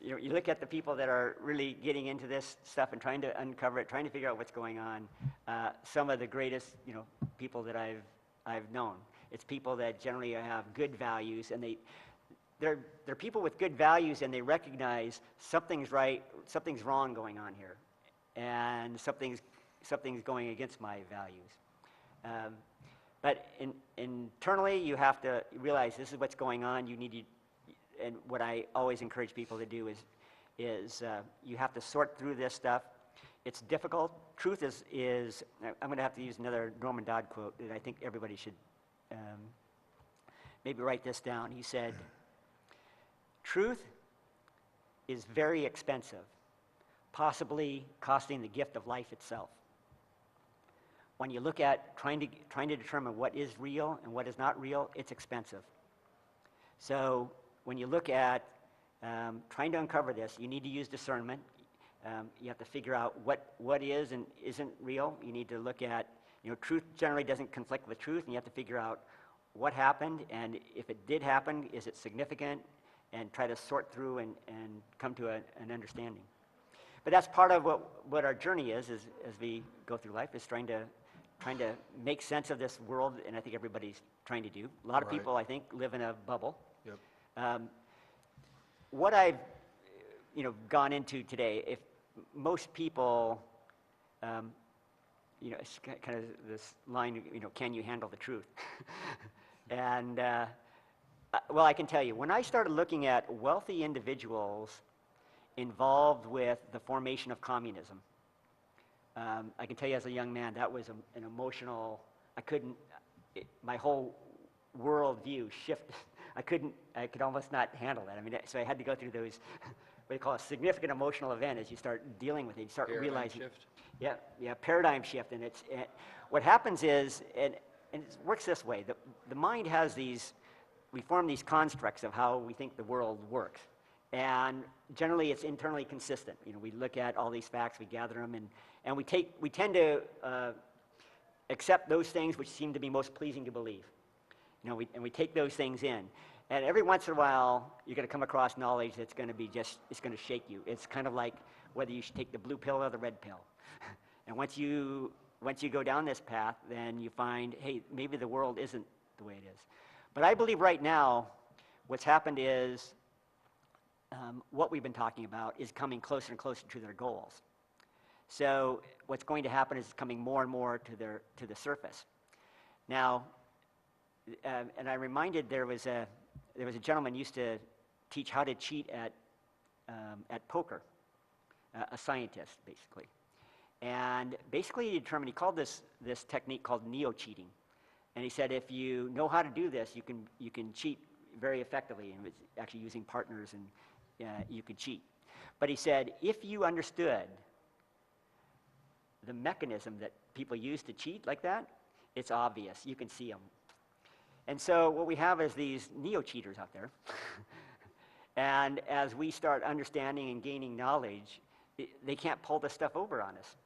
You look at the people that are really getting into this stuff and trying to uncover it, trying to figure out what's going on. Some of the greatest, people that I've known. It's people that generally have good values, and they're people with good values, and they recognize something's right, something's wrong going on here, and something's going against my values. But internally, you have to realize this is what's going on. You need to. And what I always encourage people to do is you have to sort through this stuff. It's difficult. Truth is I'm going to have to use another Norman Dodd quote that I think everybody should maybe write this down. He said, "Truth is very expensive, possibly costing the gift of life itself." When you look at trying to determine what is real and what is not real, it's expensive. So when you look at trying to uncover this, you need to use discernment. You have to figure out what is and isn't real. You need to look at, truth generally doesn't conflict with truth, and you have to figure out what happened, and if it did happen, is it significant, and try to sort through and come to an understanding. But that's part of what our journey is as we go through life, is trying to make sense of this world, and I think everybody's trying to do. A lot of Right. people, I think, live in a bubble. Yep. What I've gone into today, if most people, it's kind of this line, can you handle the truth? And well, I can tell you, when I started looking at wealthy individuals involved with the formation of communism, I can tell you as a young man, that was an emotional, my whole worldview shifted. I could almost not handle that. I mean, so I had to go through those, what you call a significant emotional event as you start dealing with it. You start realizing. Shift. Yeah, paradigm shift. And what happens is, and it works this way, the mind has we form these constructs of how we think the world works. And generally it's internally consistent. We look at all these facts, we gather them, and we tend to accept those things which seem to be most pleasing to believe. And we take those things in. And every once in a while, you're going to come across knowledge that's going to be it's going to shake you. It's kind of like whether you should take the blue pill or the red pill. And once you go down this path, then you find, hey, maybe the world isn't the way it is. But I believe right now, what's happened is what we've been talking about is coming closer and closer to their goals. So what's going to happen is it's coming more and more to the surface. Now, and I reminded there was a gentleman used to teach how to cheat at poker, a scientist basically, and basically he called this technique called neo-cheating, and he said if you know how to do this, you can cheat very effectively, and it was actually using partners, and you could cheat. But he said if you understood the mechanism that people use to cheat like that, it's obvious, you can see them. And so what we have is these neo-cheaters out there. And as we start understanding and gaining knowledge, they can't pull this stuff over on us.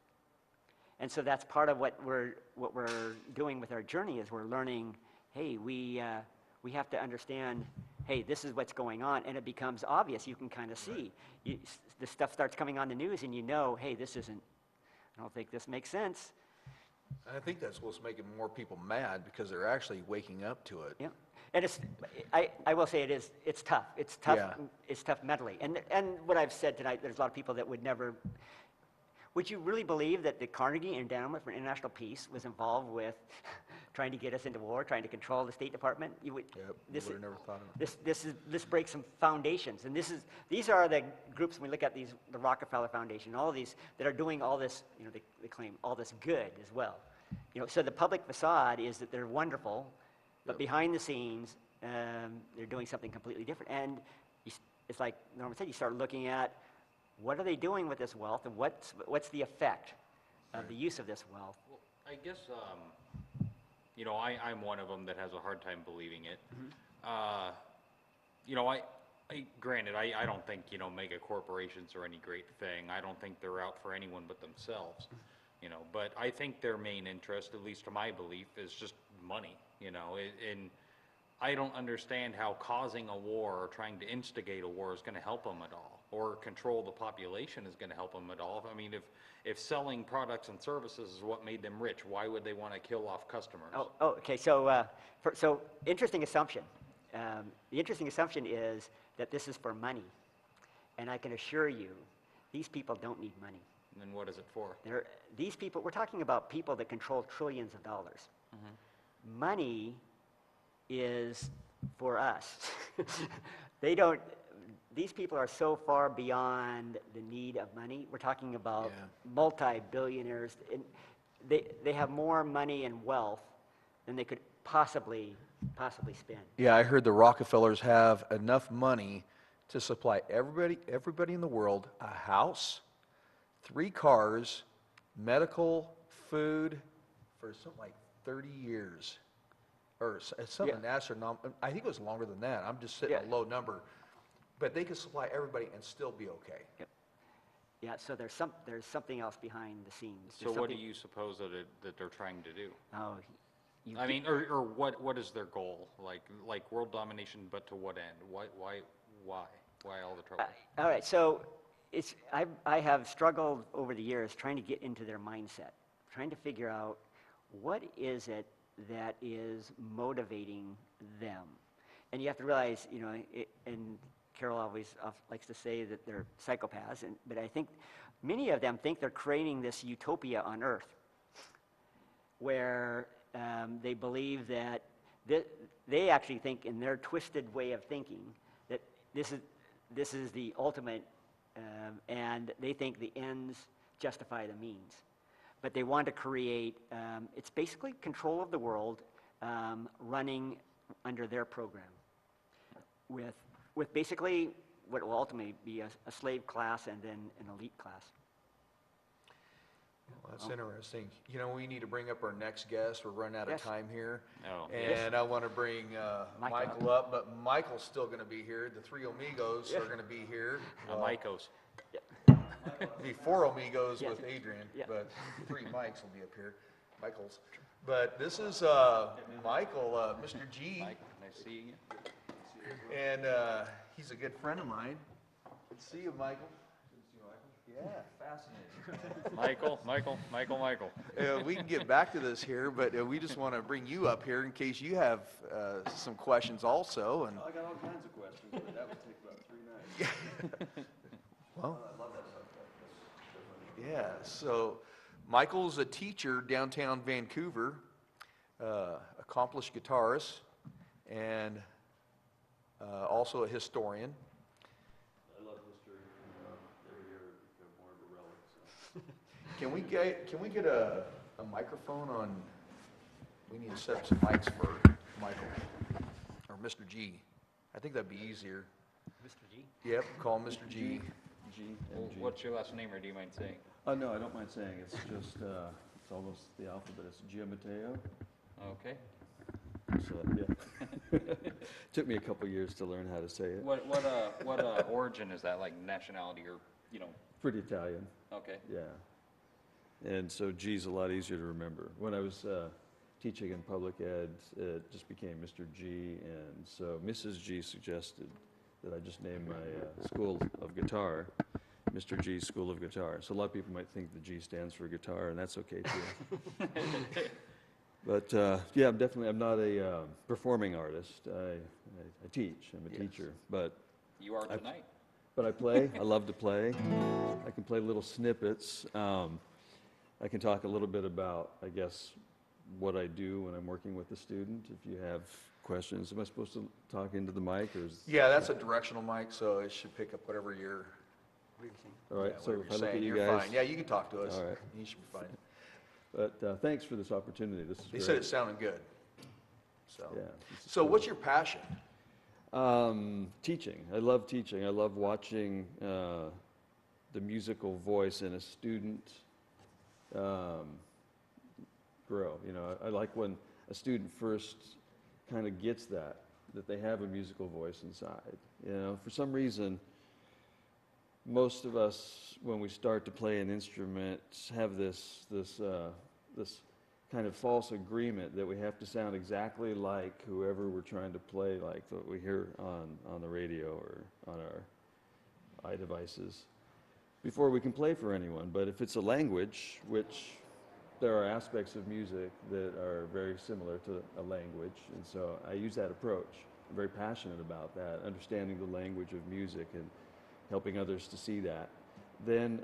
And so that's part of what we're doing with our journey, is we're learning, hey, we have to understand, hey, this is what's going on, and it becomes obvious. You can kind of see. This stuff starts coming on the news, and hey, I don't think this makes sense. I think that's what's making more people mad, because they're actually waking up to it. Yeah, and I will say it's tough. It's tough. Yeah. It's tough mentally. And what I've said tonight, there's a lot of people that would never. Would you really believe that the Carnegie Endowment for International Peace was involved with trying to get us into war, trying to control the State Department? You would. Yep, you would have never thought of it. This breaks some foundations, and these are the groups, when we look at the Rockefeller Foundation, all of these that are doing all this, they claim all this good as well. So the public facade is that they're wonderful, but Yep. behind the scenes, they're doing something completely different. And it's like Norman said, you start looking at what are they doing with this wealth, and what's the effect of the use of this wealth. Well, I guess, I'm one of them that has a hard time believing it. Granted, I don't think, mega corporations are any great thing. I don't think they're out for anyone but themselves, but I think their main interest, at least to my belief, is just money, and I don't understand how causing a war or trying to instigate a war is going to help them at all, or control the population is going to help them at all. I mean, if selling products and services is what made them rich, why would they want to kill off customers? Okay. So interesting assumption. The interesting assumption is that this is for money, and I can assure you, these people don't need money. And then what is it for? These people, we're talking about people that control trillions of dollars. Money is for us. These people are so far beyond the need of money. We're talking about multi-billionaires. And they have more money and wealth than they could possibly spend. Yeah, I heard the Rockefellers have enough money to supply everybody in the world a house, 3 cars, medical, food, for something like 30 years. Or something astronomical. I think it was longer than that. I'm just setting a low number. But they could supply everybody and still be okay. Yep. Yeah, so there's something else behind the scenes. So what do you suppose that they're trying to do? Oh, I mean, or what is their goal? Like world domination, but to what end? Why all the trouble? All right, so I have struggled over the years trying to get into their mindset, trying to figure out what is it that is motivating them. And you have to realize, and Carol always likes to say that they're psychopaths, but I think many of them think they're creating this utopia on Earth where they believe that they actually think in their twisted way of thinking that this is the ultimate, and they think the ends justify the means. But they want to create, it's basically control of the world running under their program with basically what will ultimately be a slave class and then an elite class. Well, that's interesting. We need to bring up our next guest. We're running out of Yes. time here. Oh. And I want to bring Michael up, but Michael's still going to be here. The three amigos are going to be here. Amigos. Be four amigos Yes. with Adrian, Yeah. but three Mikes will be up here. Michaels. But this is Michael, Mr. G, Mike, nice seeing you. and he's a good friend of mine. Good to see you, Michael. Yeah, fascinating. Michael. We can get back to this here, but we just want to bring you up here in case you have some questions also. And I got all kinds of questions, but that would take about 3 nights. well, I love that stuff. yeah. So, Michael's a teacher downtown Vancouver, accomplished guitarist, and also a historian. I love history. Every year it becomes more of a relic. So. Can we get a microphone on? We need to set up some mics for Michael or Mr. G. I think that'd be easier. Mr. G? Yep, call him Mr. G. G Well, and G. what's your last name, or do you mind saying? No, I don't mind saying. It's just, it's almost the alphabet. It's Giamateo. Okay. So, yeah. Took me a couple years to learn how to say it. What origin is that? Like nationality or Pretty Italian, Okay. yeah. And so G's a lot easier to remember. When I was teaching in public ed, it just became Mr. G, and so Mrs. G suggested that I just name my school of guitar Mr. G School of Guitar. So a lot of people might think the G stands for guitar, and that's okay too. But yeah, I'm not a performing artist. I teach. I'm a Yes. teacher. But You are tonight. I play. I love to play. I can play little snippets. I can talk a little bit about, I guess, what I do when I'm working with a student. If you have questions, am I supposed to talk into the mic, or is? Yeah, that's a directional mic, so it should pick up whatever you're. All right. yeah, So whatever if you're I look at saying, you you're guys. fine. Yeah, you can talk to us. All right. You should be fine. But thanks for this opportunity. This is They great. said it sounded good. So, Yeah. this is so cool. what's your passion? Teaching. I love teaching. I love watching the musical voice in a student grow. I like when a student first kind of gets that they have a musical voice inside. For some reason, most of us, when we start to play an instrument, have this kind of false agreement that we have to sound exactly like whoever we're trying to play like what we hear on the radio or on our iDevices before we can play for anyone. But if it's a language, which there are aspects of music that are very similar to a language, and so I use that approach. I'm very passionate about that, understanding the language of music and helping others to see that. Then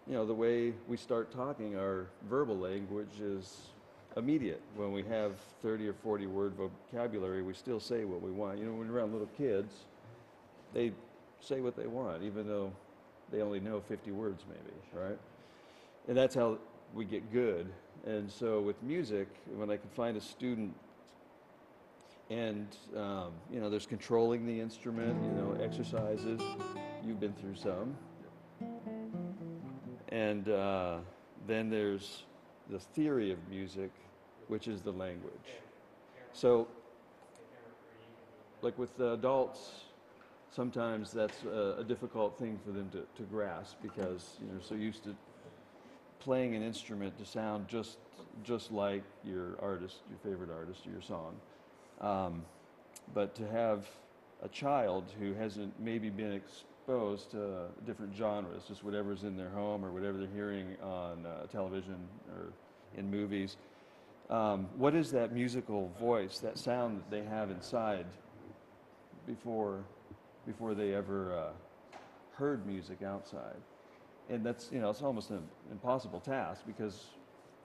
the way we start talking, our verbal language is immediate. When we have 30 or 40 word vocabulary, we still say what we want. When you're around little kids, they say what they want, even though they only know 50 words maybe, right? And that's how we get good. And so with music, when I can find a student and, there's controlling the instrument, exercises, you've been through some. And then there's the theory of music, which is the language. So, like with the adults, sometimes that's a difficult thing for them to grasp because they're so used to playing an instrument to sound just like your artist, your favorite artist, or your song. But to have a child who hasn't maybe been exposed to different genres, just whatever's in their home or whatever they're hearing on television or in movies, what is that musical voice, that sound that they have inside before they ever heard music outside? And that's, it's almost an impossible task because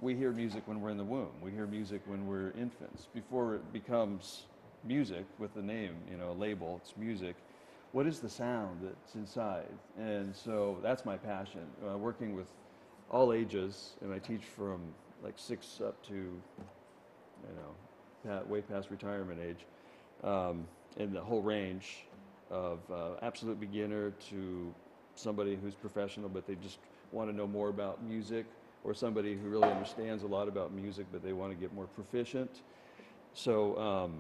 we hear music when we're in the womb. We hear music when we're infants. Before it becomes music with the name, a label, it's music. What is the sound that's inside? And so that's my passion, working with all ages, and I teach from like 6 up to, way past retirement age, and the whole range of absolute beginner to somebody who's professional, but they just want to know more about music, or somebody who really understands a lot about music, but they want to get more proficient. So,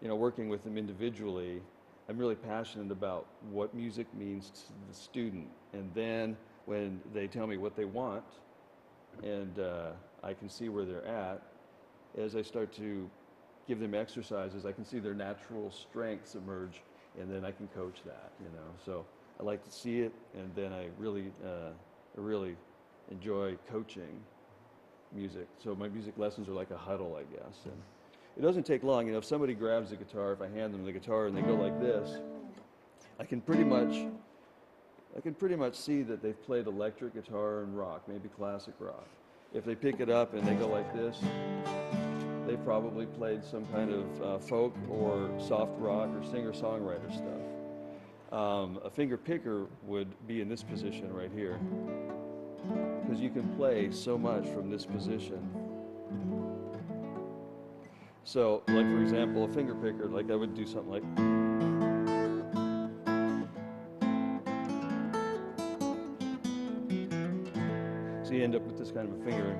working with them individually, I'm really passionate about what music means to the student. And then when they tell me what they want, and I can see where they're at, as I start to give them exercises, I can see their natural strengths emerge, and then I can coach that, So I like to see it, and then I really enjoy coaching music. So my music lessons are like a huddle, I guess. And it doesn't take long. If somebody grabs the guitar, if I hand them the guitar and they go like this, I can pretty much see that they've played electric guitar and rock, maybe classic rock. If they pick it up and they go like this, they probably played some kind of folk or soft rock or singer-songwriter stuff. A finger picker would be in this position right here, because you can play so much from this position. So, like for example, a finger picker, like I would do something like. So you end up with this kind of a fingering.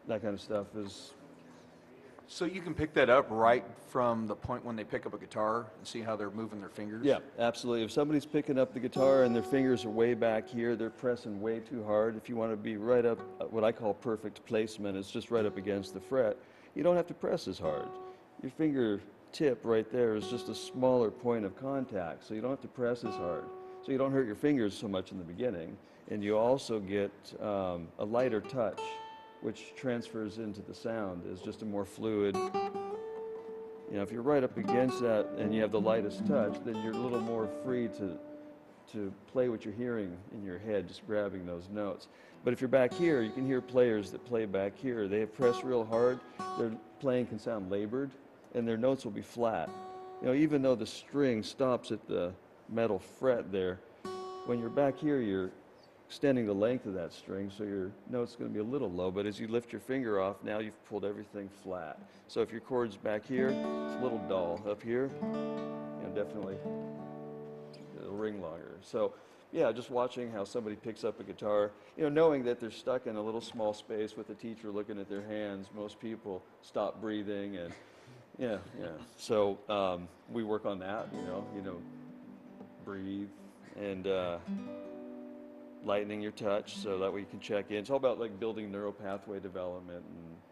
That kind of stuff is. So you can pick that up right from the point when they pick up a guitar and see how they're moving their fingers? Yeah, absolutely. If somebody's picking up the guitar and their fingers are way back here, they're pressing way too hard. If you want to be right up, what I call perfect placement, it's just right up against the fret, you don't have to press as hard. Your finger tip right there is just a smaller point of contact, so you don't have to press as hard. So you don't hurt your fingers so much in the beginning, and you also get a lighter touch, which transfers into the sound as just a more fluid. If you're right up against that and you have the lightest touch, then you're a little more free to play what you're hearing in your head, just grabbing those notes. But if you're back here, you can hear players that play back here. They press real hard, their playing can sound labored, and their notes will be flat. Even though the string stops at the metal fret there, when you're back here, you're extending the length of that string, so your note's going to be a little low, but as you lift your finger off, now you've pulled everything flat. So if your chord's back here, it's a little dull. Up here, definitely it'll ring longer. So yeah, just watching how somebody picks up a guitar, knowing that they're stuck in a little small space with the teacher looking at their hands, most people stop breathing, and so we work on that, breathe, and lightening your touch so that way you can check in. It's all about like building neural pathway development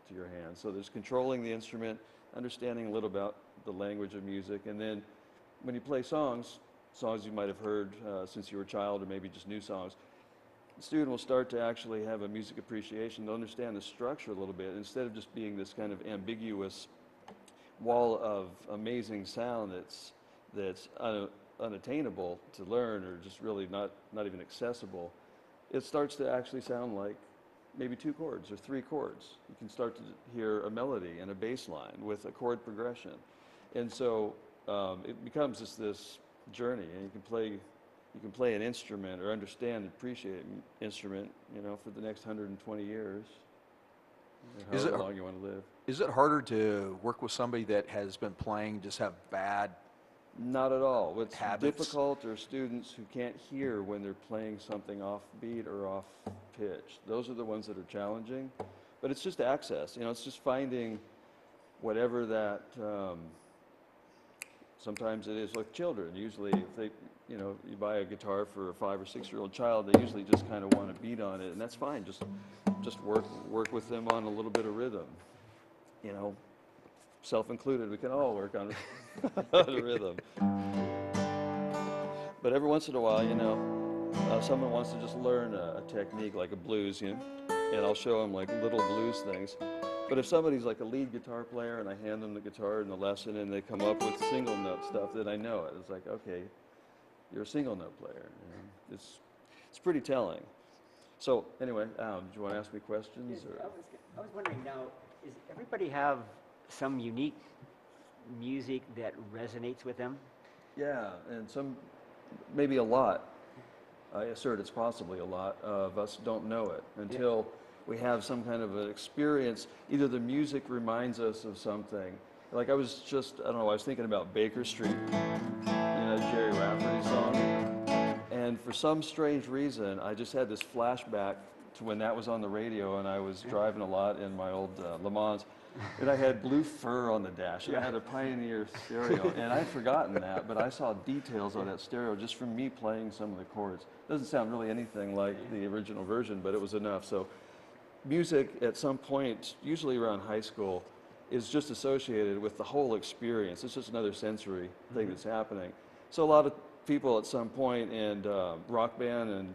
to your hands. So there's controlling the instrument, understanding a little about the language of music, and then when you play songs you might have heard since you were a child, or maybe just new songs, the student will start to actually have a music appreciation. They'll understand the structure a little bit instead of just being this kind of ambiguous wall of amazing sound that's unattainable to learn, or just really not even accessible. It starts to actually sound like maybe 2 chords or 3 chords. You can start to hear a melody and a bass line with a chord progression. And so it becomes just this journey, and you can play an instrument or understand and appreciate an instrument, for the next 120 years, however long you want to live. Is it harder to work with somebody that has been playing, just have bad Not at all. What's Habits. difficult are students who can't hear when they're playing something off beat or off pitch. Those are the ones that are challenging. But it's just access. You know, it's just finding whatever that. Sometimes it is like children. Usually, if they, you know, you buy a guitar for a 5 or 6 year old child, they usually just kind of want to beat on it, and that's fine. Just work with them on a little bit of rhythm. You know, self-included. We can all work on on a rhythm. But every once in a while, you know, someone wants to just learn a technique like a blues, you know, and I'll show them like little blues things. But if somebody's like a lead guitar player and I hand them the guitar in the lesson and they come up with single note stuff, then I know it. It's like, okay, you're a single note player. You know? It's pretty telling. So anyway, do you want to ask me questions? Or? I was wondering now, does everybody have some unique music that resonates with them? Yeah, and maybe a lot. I assert it's possibly a lot of us don't know it until we have some kind of an experience. Either the music reminds us of something. Like I was thinking about Baker Street, you know, Jerry Rafferty's song. And for some strange reason, I just had this flashback to when that was on the radio and I was driving a lot in my old Le Mans. And I had blue fur on the dash, and I had a Pioneer stereo, and I'd forgotten that, but I saw details on that stereo just from me playing some of the chords. Doesn't sound really anything like the original version, but it was enough. So music at some point, usually around high school, is just associated with the whole experience. It's just another sensory thing that's happening. So a lot of people at some point, and Rock Band and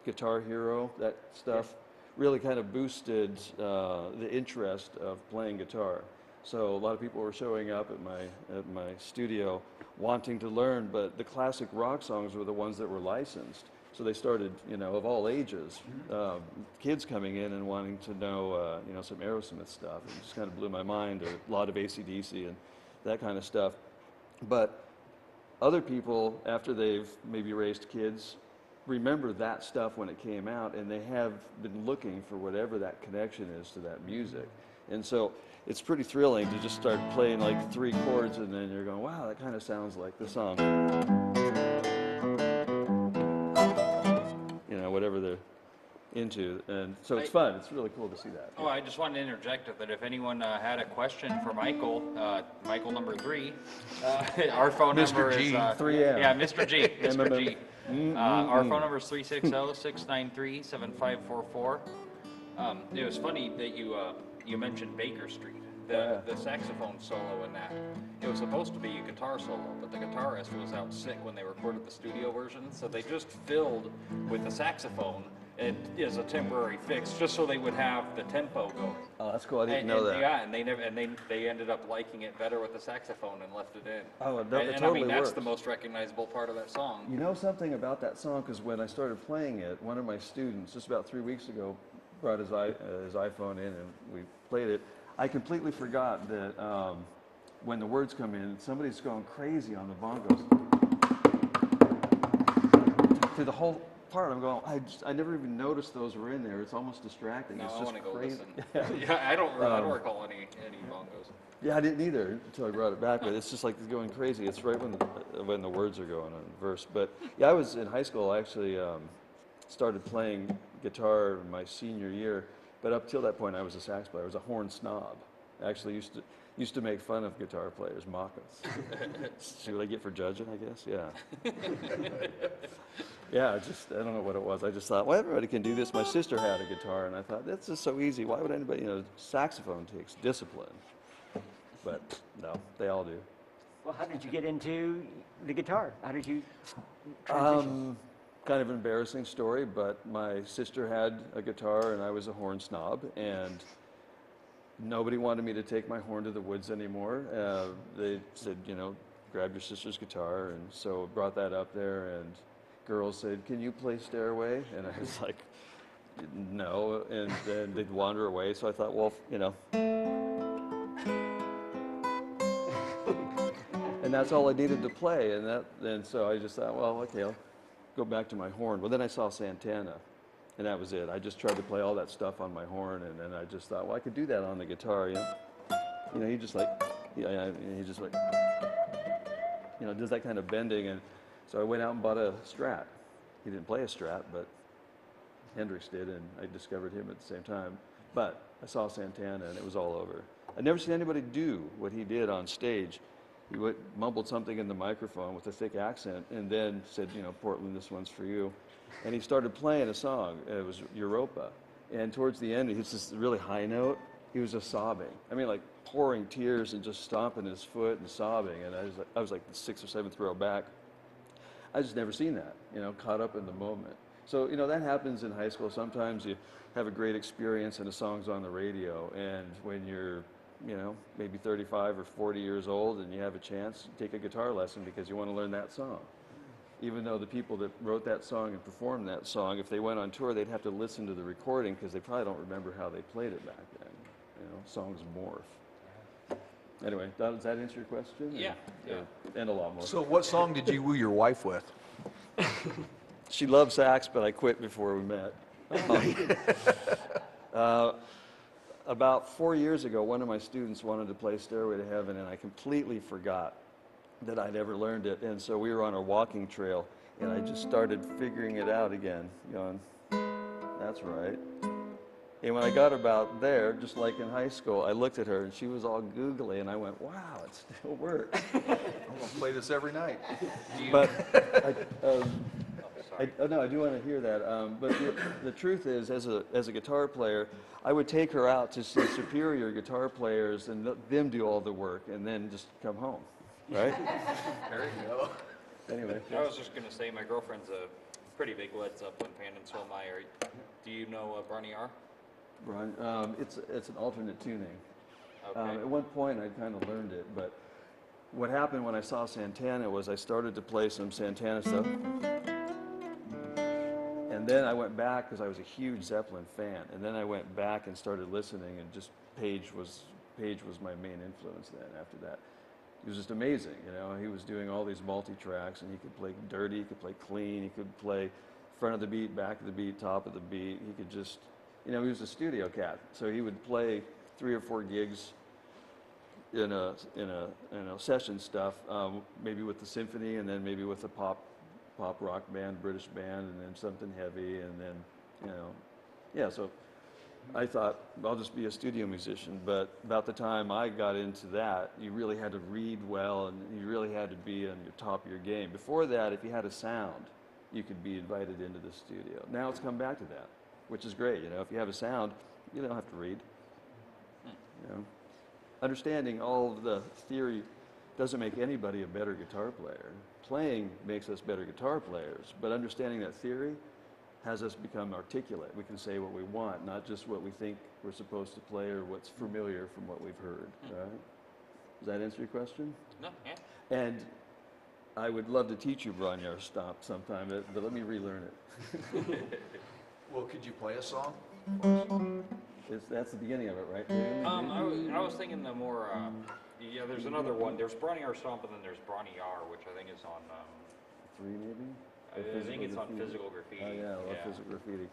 Guitar Hero, that stuff, really kind of boosted the interest of playing guitar. So a lot of people were showing up at my studio wanting to learn, but the classic rock songs were the ones that were licensed. So they started, you know, of all ages, kids coming in and wanting to know, you know, some Aerosmith stuff. It just kind of blew my mind, a lot of AC/DC and that kind of stuff. But other people, after they've maybe raised kids, remember that stuff when it came out, and they have been looking for whatever that connection is to that music. And so it's pretty thrilling to just start playing like 3 chords, and then you're going, wow, that kind of sounds like the song. You know, whatever they're into. And so it's fun. It's really cool to see that. Oh, I just wanted to interject that if anyone had a question for Michael, Michael number 3, our phone number Mr. G, is 3M. Yeah, Mr. G, Mr. G. Our Mm. phone number is 360-693-7544. It was funny that you mentioned Baker Street. The saxophone solo in that. It was supposed to be a guitar solo, but the guitarist was out sick when they recorded the studio version, so they just filled with the saxophone as a temporary fix, just so they would have the tempo going. Oh, that's cool. I didn't know that. Yeah, and they ended up liking it better with the saxophone and left it in. Oh, it and totally I mean, that's works. the most recognizable part of that song. You know something about that song? Because when I started playing it, one of my students, just about 3 weeks ago, brought his iPhone in and we played it. I completely forgot that when the words come in, somebody's going crazy on the bongos. Through the whole part, I'm going, I never even noticed those were in there. It's almost distracting. No, it's I just want to go crazy. listen. Yeah, I don't recall any bongos. Yeah, I didn't either until I brought it back, but it's just like going crazy. It's right when the words are going on the verse. But yeah, I was in high school. I actually started playing guitar my senior year, but up till that point I was a sax player. I was a horn snob. I actually used to make fun of guitar players, mock us. See what I get for judging, I guess? Yeah. Yeah, I don't know what it was. I just thought, well, everybody can do this. My sister had a guitar, and I thought, that's just so easy. Why would anybody, you know, saxophone takes discipline. But no, they all do. Well, how did you get into the guitar? How did you transition? Kind of an embarrassing story, but my sister had a guitar and I was a horn snob, and nobody wanted me to take my horn to the woods anymore. They said, you know, grab your sister's guitar, and so brought that up there, and girls said, can you play Stairway? And I was like, no, and then they'd wander away, so I thought, well, you know. And that's all I needed to play, and so I just thought, well, okay, I'll go back to my horn. Well, then I saw Santana, and that was it. I just tried to play all that stuff on my horn, and then I just thought, well, I could do that on the guitar, you know. You know, he just like, you does that kind of bending. And so I went out and bought a Strat. He didn't play a Strat, but Hendrix did, and I discovered him at the same time. But I saw Santana, and it was all over. I'd never seen anybody do what he did on stage. He mumbled something in the microphone with a thick accent, and then said, Portland, this one's for you. And he started playing a song. It was Europa. And towards the end, he hits this really high note. He was just sobbing. I mean, like pouring tears and just stomping his foot and sobbing. And I was like the 6th or 7th row back. I just never seen that, caught up in the moment. So, that happens in high school. Sometimes you have a great experience and a song's on the radio. And when you're, maybe 35 or 40 years old and you have a chance, take a guitar lesson because you want to learn that song. Even though the people that wrote that song and performed that song, if they went on tour, they'd have to listen to the recording because they probably don't remember how they played it back then. Songs morph. Anyway, does that answer your question? Yeah. And a lot more. So what song did you woo your wife with? She loved sax, but I quit before we met. About 4 years ago, one of my students wanted to play Stairway to Heaven, and I completely forgot that I'd ever learned it. And so we were on a walking trail, and I just started figuring it out again, going, that's right. And when I got about there, just like in high school, I looked at her, and she was all googly, and I went, wow, it still works. I'm going to play this every night. But no, I do want to hear that. But the truth is, as a guitar player, I would take her out to see superior guitar players and let them do all the work, and then just come home, right? There you go. Anyway. I was just going to say, my girlfriend's a pretty big Led Zeppelin fan, and so am I. Do you know Barney R? Brian, it's an alternate tuning. Okay. At one point, I kind of learned it, but what happened when I saw Santana was I started to play some Santana stuff. And then I went back because I was a huge Zeppelin fan. And then I went back and started listening, and just Page was my main influence then after that. He was just amazing, He was doing all these multi-tracks, and he could play dirty, he could play clean, he could play front of the beat, back of the beat, top of the beat. He could just, he was a studio cat. So he would play 3 or 4 gigs in a session stuff, maybe with the symphony, and then maybe with a pop rock band, British band, and then something heavy, and then, so I thought, I'll just be a studio musician. But about the time I got into that, you really had to read well, and you really had to be on your top of your game. Before that, if you had a sound, you could be invited into the studio. Now it's come back to that, which is great. If you have a sound, you don't have to read. Understanding all of the theory doesn't make anybody a better guitar player. Playing makes us better guitar players, but understanding that theory has us become articulate. We can say what we want, not just what we think we're supposed to play or what's familiar from what we've heard, right? Does that answer your question? No, yeah. And I would love to teach you Bronyar Stomp sometime, but let me relearn it. Well, could you play a song? That's the beginning of it, right? I was thinking the more, there's another one. There's Bronny R. Stomp, and then there's Bronny R., which I think is on... 3 maybe? I think it's on Physical Graffiti. Oh yeah, I love Physical Graffiti.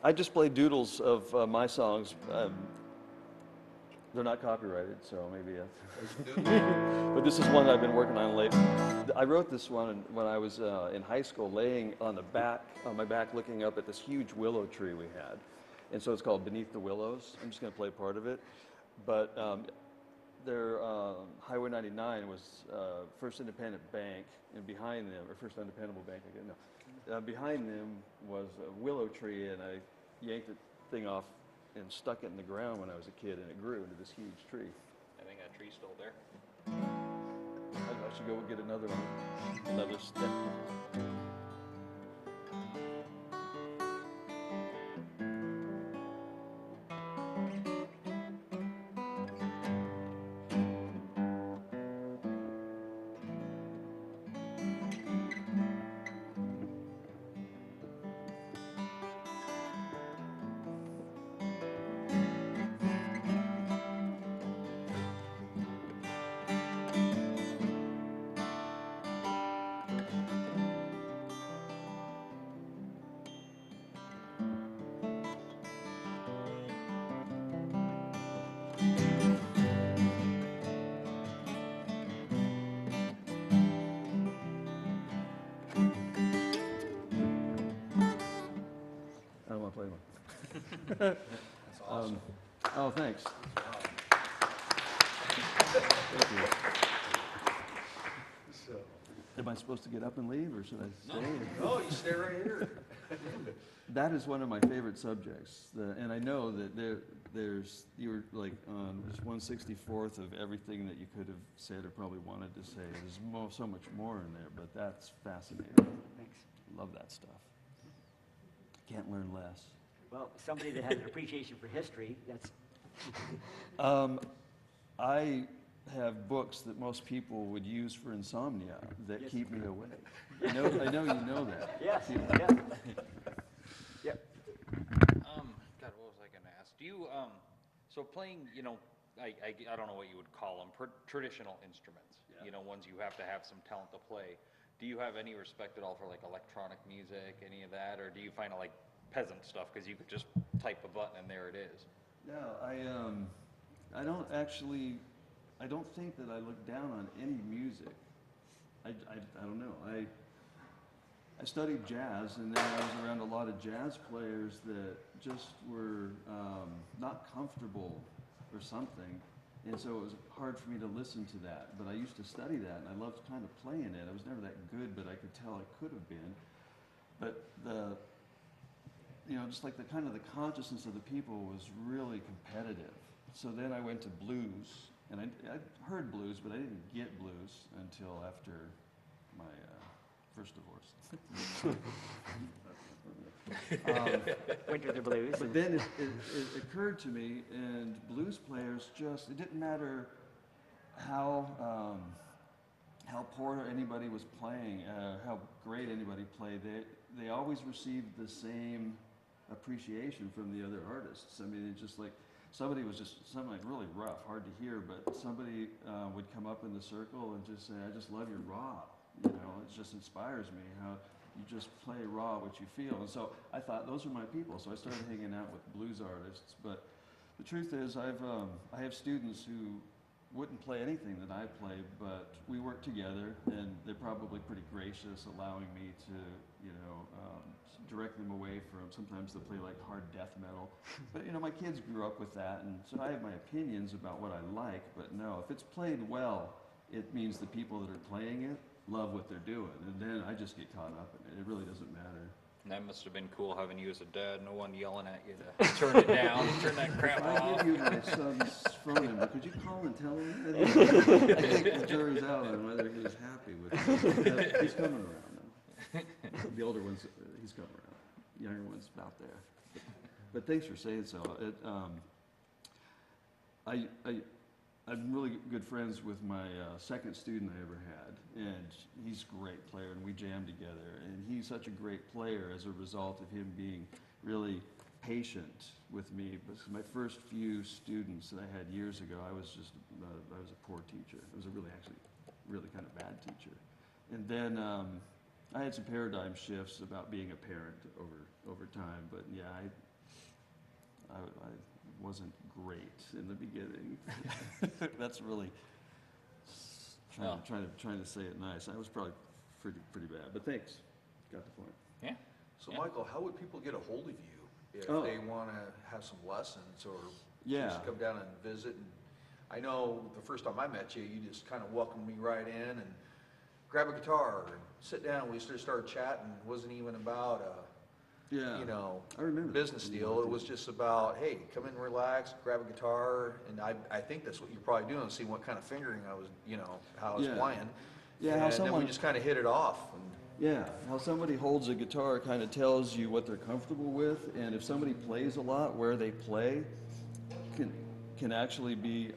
I just play doodles of my songs. They're not copyrighted, so maybe. But this is one I've been working on lately. I wrote this one when I was in high school, laying on my back, looking up at this huge willow tree we had, and so it's called Beneath the Willows. I'm just going to play part of it, but Highway 99 was First Independent Bank, and behind them, or First Undependable Bank, behind them was a willow tree, and I yanked the thing off and stuck it in the ground when I was a kid, and it grew into this huge tree. I think that tree's still there. I should go get another one, another stick. doing? That's awesome. Oh, thanks. Thank you. Am I supposed to get up and leave, or should I stay? No, you stay right here. That is one of my favorite subjects, and I know that you're like on just 1/64th of everything that you could have said or probably wanted to say. There's so much more in there, but that's fascinating. Thanks. Love that stuff. Can't learn less. Well, somebody that has an appreciation for history, that's, I have books that most people would use for insomnia that Yes. keep me awake. I know you know that. yes, You know. yes. Yep. God, what was I gonna ask? Do you, so playing, you know, I don't know what you would call them, traditional instruments, Yeah. you know, ones you have to have some talent to play. Do you have any respect at all for like electronic music, any of that, or do you find it like peasant stuff because you could just type a button and there it is? No, I don't actually, I don't think that I look down on any music. I don't know. I studied jazz, and then I was around a lot of jazz players that just were not comfortable or something, and so it was hard for me to listen to that. But I used to study that, and I loved kind of playing it. I was never that good, but I could tell I could have been. But just like the kind of the consciousness of the people was really competitive. So then I went to blues, and I heard blues, but I didn't get blues until after my first divorce. Went to the blues. But then it occurred to me, and blues players just, it didn't matter how poor anybody was playing, how great anybody played, they always received the same appreciation from the other artists. I mean, it's just like, somebody was just something like really rough, hard to hear, but somebody would come up in the circle and just say, I just love your raw. You know, it just inspires me how you just play raw what you feel. And so I thought, those are my people. So I started hanging out with blues artists. But the truth is, I have students who wouldn't play anything that I play, but we work together, and they're probably pretty gracious, allowing me to, direct them away from, sometimes they'll play like hard death metal. But, my kids grew up with that, and so I have my opinions about what I like, but no, if it's played well, it means the people that are playing it love what they're doing, and then I just get caught up in it. It really doesn't matter. That must have been cool having you as a dad, no one yelling at you to turn it down, turn that crap If I off. give you my son's phone number, could you call and tell him that? I think the jury's out on whether he's happy with it. He's coming around now. The older one's, he's coming around. The younger one's about there. But thanks for saying so. I'm really good friends with my second student I ever had, and he's a great player, and we jam together. And he's such a great player as a result of him being really patient with me. Because my first few students that I had years ago, I was a poor teacher. I was really kind of bad teacher. And then I had some paradigm shifts about being a parent over time. But yeah, I wasn't great in the beginning. That's really trying to say it nice. I was probably pretty bad, but thanks. Got the point. Yeah. So Michael, how would people get a hold of you if Oh. they want to have some lessons or Yeah. just come down and visit? And I know the first time I met you, you just kind of welcomed me right in and grab a guitar and sit down. We just started chatting. It wasn't even about Yeah. I remember that. business deal. It was just about, hey, come in, relax, grab a guitar, and I think that's what you're probably doing, see what kind of fingering I was, how I was Yeah. playing. Yeah, how And then someone- we just kind of hit it off. And Yeah, how somebody holds a guitar kind of tells you what they're comfortable with, and if somebody plays a lot, where they play can actually be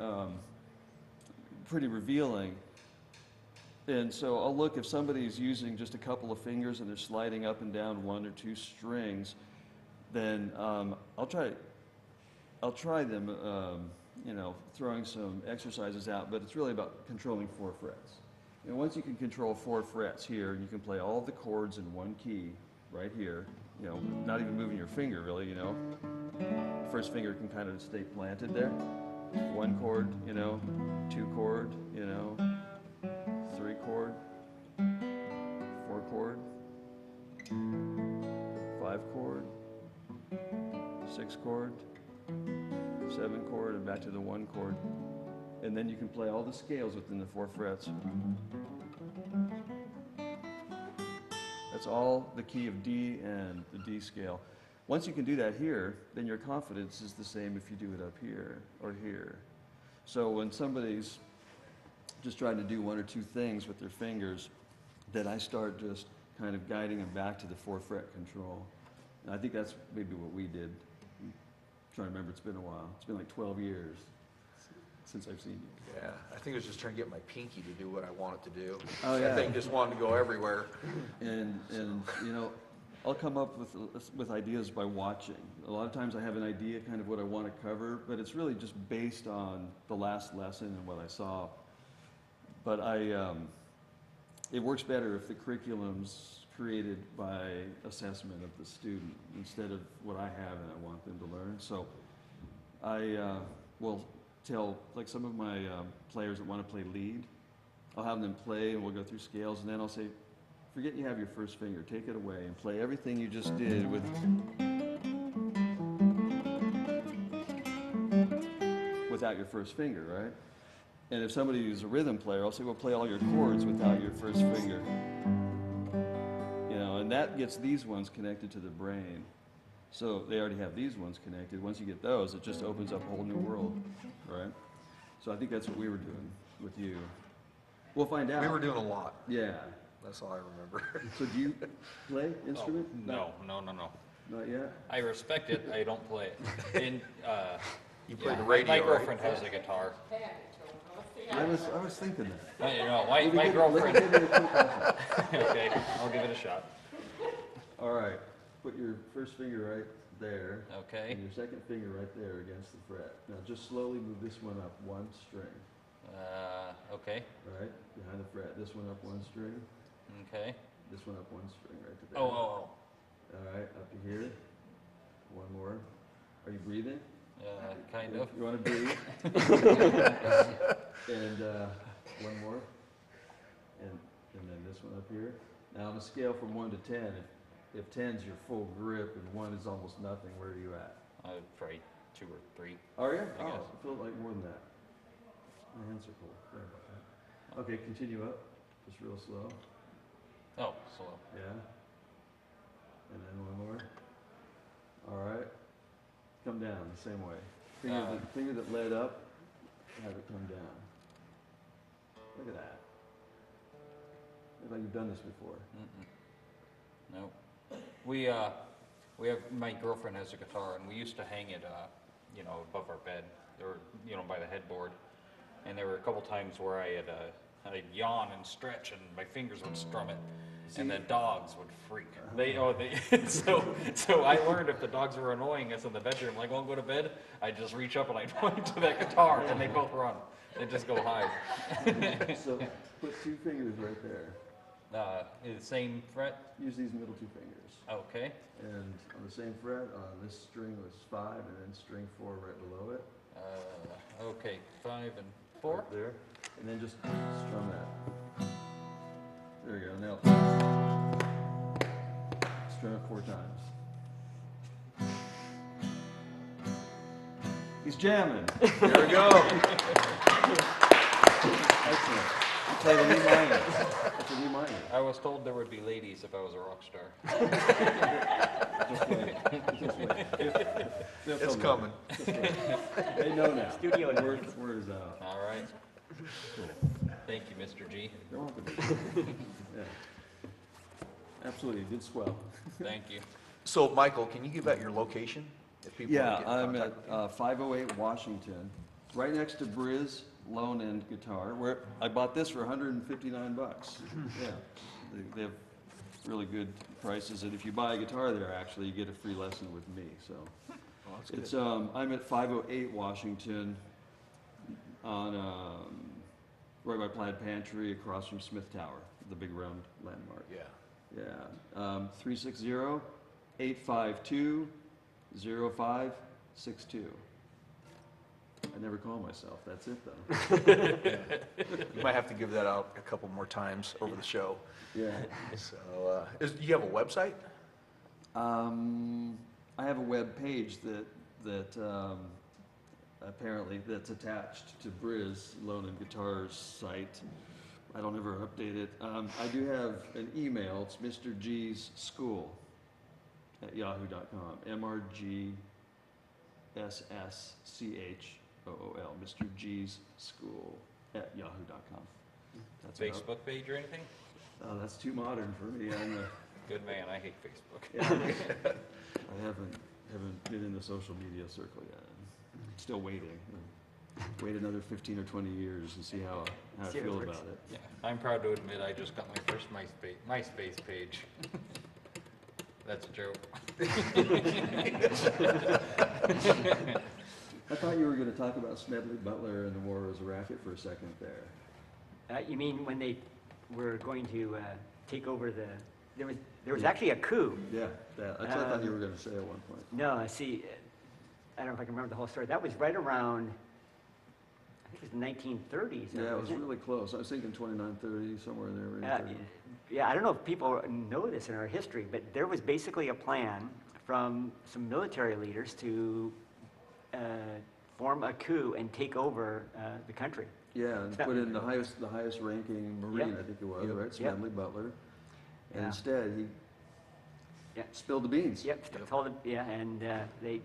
pretty revealing. And so I'll look if somebody's using just a couple of fingers and they're sliding up and down one or two strings, then I'll try them, throwing some exercises out, but it's really about controlling 4 frets. And once you can control 4 frets here, you can play all of the chords in one key right here, not even moving your finger really, First finger can kind of stay planted there. 1 chord, 2 chord, 3 chord, 4 chord, 5 chord, 6 chord, 7 chord, and back to the 1 chord. And then you can play all the scales within the 4 frets. That's all the key of D and the D scale. Once you can do that here, then your confidence is the same if you do it up here or here. So when somebody's just trying to do 1 or 2 things with their fingers, then I start just kind of guiding them back to the 4 fret control. And I think that's maybe what we did. I'm trying to remember, it's been a while. It's been like 12 years since I've seen you. Yeah, I think I was just trying to get my pinky to do what I want it to do. Oh, yeah. That thing just wanted to go everywhere. And you know, I'll come up with ideas by watching. A lot of times I have an idea kind of what I want to cover, but it's really just based on the last lesson and what I saw. But it works better if the curriculum's created by assessment of the student instead of what I have and I want them to learn. So I will tell, like some of my players that want to play lead, I'll have them play and we'll go through scales, and then I'll say, forget you have your first finger, take it away and play everything you just did without your first finger, right? And if somebody is a rhythm player, I'll say, well, play all your chords without your first finger. You know, and that gets these ones connected to the brain. So they already have these ones connected. Once you get those, it just opens up a whole new world, right? So I think that's what we were doing with you. We'll find out. We were doing a lot. Yeah. That's all I remember. So do you play instrument? No. Not yet? I respect it, I don't play it. And, You play yeah, the radio, my right? girlfriend has a guitar. I was thinking that. You know, my Let's girlfriend, give it a quick lesson. okay, I'll give it a shot. All right. Put your first finger right there. Okay. And your second finger right there against the fret. Now just slowly move this one up 1 string. Okay, Right? Behind the fret. This one up 1 string. okay. This one up 1 string right to there. Oh, All right, up to here. 1 more. Are you breathing? kind of. You want to breathe? And 1 more. And then this one up here. Now on a scale from 1 to 10, if 10's your full grip and 1 is almost nothing, where are you at? Probably 2 or 3. Are you? I guess. I feel like more than that. My hands are full. Sorry about that. Okay, continue up. Just real slow. Oh, slow. Yeah. And then 1 more. All right. Come down the same way. Finger that led up, have it come down. Look at that. Looks like you've done this before. No. We have, my girlfriend has a guitar, and we used to hang it, you know, above our bed, or, you know, by the headboard. And there were a couple times where I'd yawn and stretch, and my fingers would strum it, and the dogs would freak. So I learned if the dogs were annoying us in the bedroom, like, won't go to bed, I'd just reach up and I'd point to that guitar, and they both run. They just go hide. So put 2 fingers right there. The same fret? Use these middle 2 fingers. Okay. And on the same fret, this string was 5, and then string 4 right below it. Okay, 5 and 4. Right there. And then just strum that. There you go. Now strum it 4 times. He's jamming. There we go. Excellent. You play the E minor. That's a E minor. I was told there would be ladies if I was a rock star. Just wait. Just wait. They'll It's come coming. later. They know now. Studio Word is out. All right. Thank you, Mr. G. You're welcome. Yeah. Absolutely. Did swell. Thank you. So, Michael, can you give out your location? If people Yeah, want to get in I'm contact with you? at 508 Washington, right next to Briz Loan and Guitar, where I bought this for $159 bucks. Yeah, they have really good prices, and if you buy a guitar there, actually, you get a free lesson with me, so. Oh, that's It's, good. I'm at 508 Washington on, right by Plaid Pantry, across from Smith Tower, the big round landmark. Yeah. Yeah, 360-852-0562. I never call myself, that's it though. You might have to give that out a couple more times over the show. Yeah. So, do you have a website? I have a web page that apparently that's attached to Briz Loan and Guitars site. I don't ever update it. I do have an email. It's Mr. G's School at yahoo.com. MRGSSCHOOL. Mr. G's School at yahoo.com. That's about- Facebook page or anything? Oh, that's too modern for me. I'm a, Good man, I hate Facebook. I haven't been in the social media circle yet. I'm still waiting. Wait another 15 or 20 years and see how I See how it feel works. about it. Yeah, I'm proud to admit I just got my first MySpace page. That's a joke. I thought you were going to talk about Smedley Butler and the War as a Racket for a second there. You mean when they were going to take over the? There was actually a coup. Yeah, that's what I thought you were going to say at one point. No, see, I don't know if I can remember the whole story. That was right around, I think it was the 1930s. Yeah, it was wasn't really close. I was thinking 2930, somewhere in there. Right? Yeah, I don't know if people know this in our history, but there was basically a plan from some military leaders to form a coup and take over the country. Yeah, and put in the highest ranking Marine, Yep. I think it was, Yep. right? Yep. Smedley Butler. And Yeah. instead, he Yeah. spilled the beans. Yep, told them, yeah, and they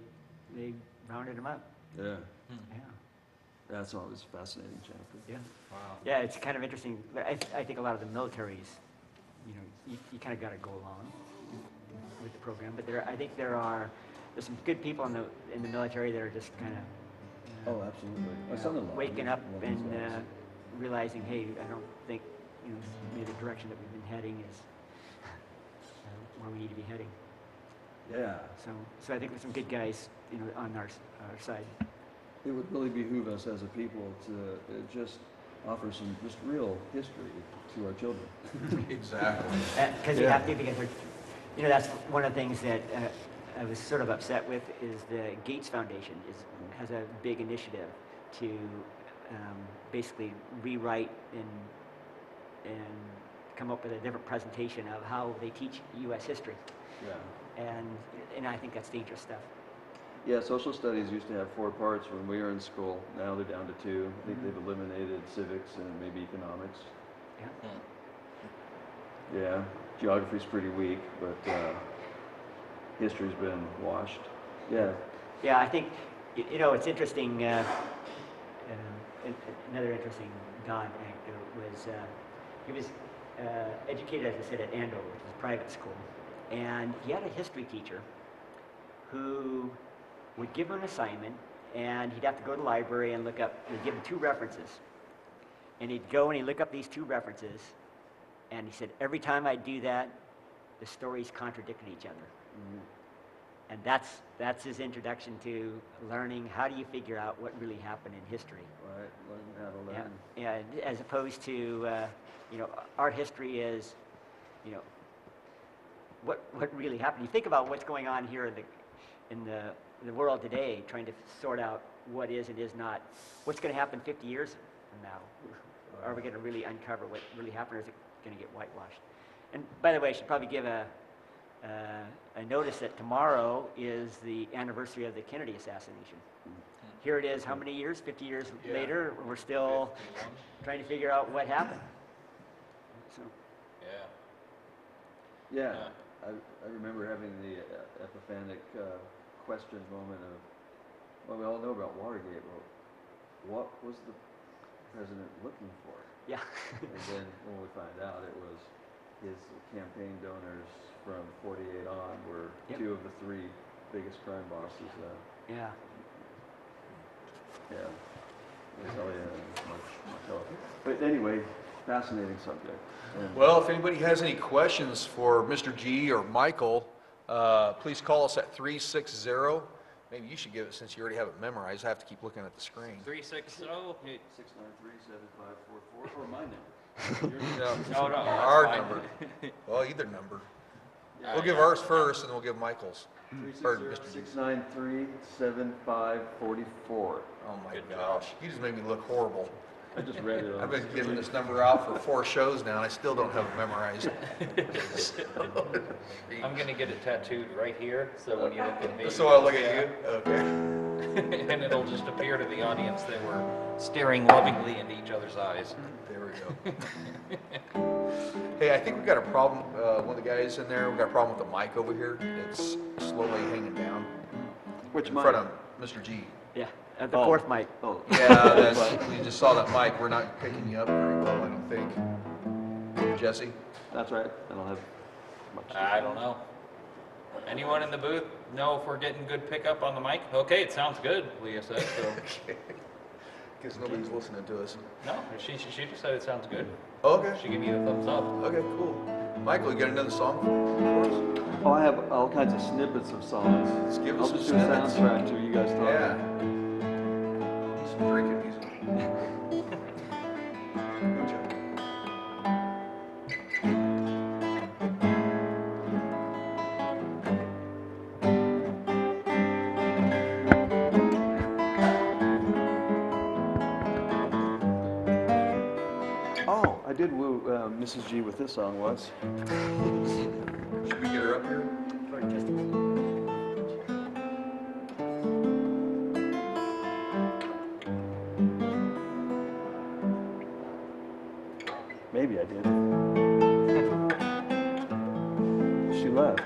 rounded him up. Yeah, Yeah, that's always a fascinating chapter. yeah. Wow. Yeah, it's kind of interesting. But I think a lot of the militaries, you kind of got to go along with the program. But I think there's some good people in the military that are just kind of Oh, absolutely. My son-in-law. waking up loves and those. realizing, hey, I don't think maybe the direction that we've been heading is where we need to be heading. Yeah, So I think there's some good guys, on our side. it would really behoove us as a people to just offer some just real history to our children. Exactly. Because you have to, because that's one of the things that I was sort of upset with is the Gates Foundation has a big initiative to basically rewrite and come up with a different presentation of how they teach U.S. history, Yeah. and I think that's dangerous stuff. Yeah, social studies used to have 4 parts when we were in school. Now they're down to 2. I think they've eliminated civics and maybe economics. Yeah. Yeah, geography's pretty weak, but history's been washed. Yeah. Yeah, I think, it's interesting, another interesting Don anecdote was, he was educated, as I said, at Andover, which is a private school, and he had a history teacher who would give him an assignment, and he'd have to go to the library and look up, they'd give him 2 references, and he'd go and he'd look up these 2 references, and he said, every time I do that, the stories contradicted each other. Mhm. And that's his introduction to learning how do you figure out what really happened in history. Right, learn how to learn. Yeah, as opposed to, art history is, what really happened. You think about what's going on here in the world today, trying to sort out what is and is not. What's going to happen 50 years from now? Are we going to really uncover what really happened, or is it going to get whitewashed? And by the way, I should probably give a notice that tomorrow is the anniversary of the Kennedy assassination. Here it is, how many years? 50 years later, we're still 51. trying to figure out what happened. So, Yeah. Yeah, I remember having the epiphanic question moment of, well, we all know about Watergate, but what was the president looking for? yeah. And then when we find out it was his campaign donors from 48 on were Yep. 2 of the 3 biggest crime bosses. Yeah. Yeah, I'll tell you much. But anyway, fascinating subject. And Well, if anybody has any questions for Mr. G or Michael, please call us at 360. Maybe you should give it since you already have it memorized. I have to keep looking at the screen. 360. 693-7544 or my number. No, no. Our that's fine. number. Well, either number. We'll give ours first, and then we'll give Michael's. Or Mr. G. 693-7544. Oh my Good gosh, you just made me look horrible. I just read it on. I've been giving this number out for 4 shows now, and I still don't have it memorized. I'm gonna get it tattooed right here, so when you look at me. So I'll look at you? Okay. And it'll just appear to the audience that we're staring lovingly into each other's eyes. There we go. Hey, I think we got a problem, one of the guys in there, we got a problem with the mic over here. It's slowly hanging down. Which In mic? front of Mr. G. Yeah, the fourth mic. Oh. Yeah, that's, we just saw that mic. We're not picking you up very well, I don't think. Jesse? That's right. I don't have much. I don't know. Anyone in the booth know if we're getting good pickup on the mic? Okay, it sounds good, Leah said, so. Because nobody's listening to us. No, she just said it sounds good. Okay. She gave me the thumbs up. Okay, cool. Michael, you got another song for us? Oh, I have all kinds of snippets of songs. Just give us I'll some just do a snippets. soundtrack to you guys talking. Yeah. Need some drinking music. Good job. Oh, I did woo Mrs. G with this song once. Should we get her up here? For just Maybe I did. She left.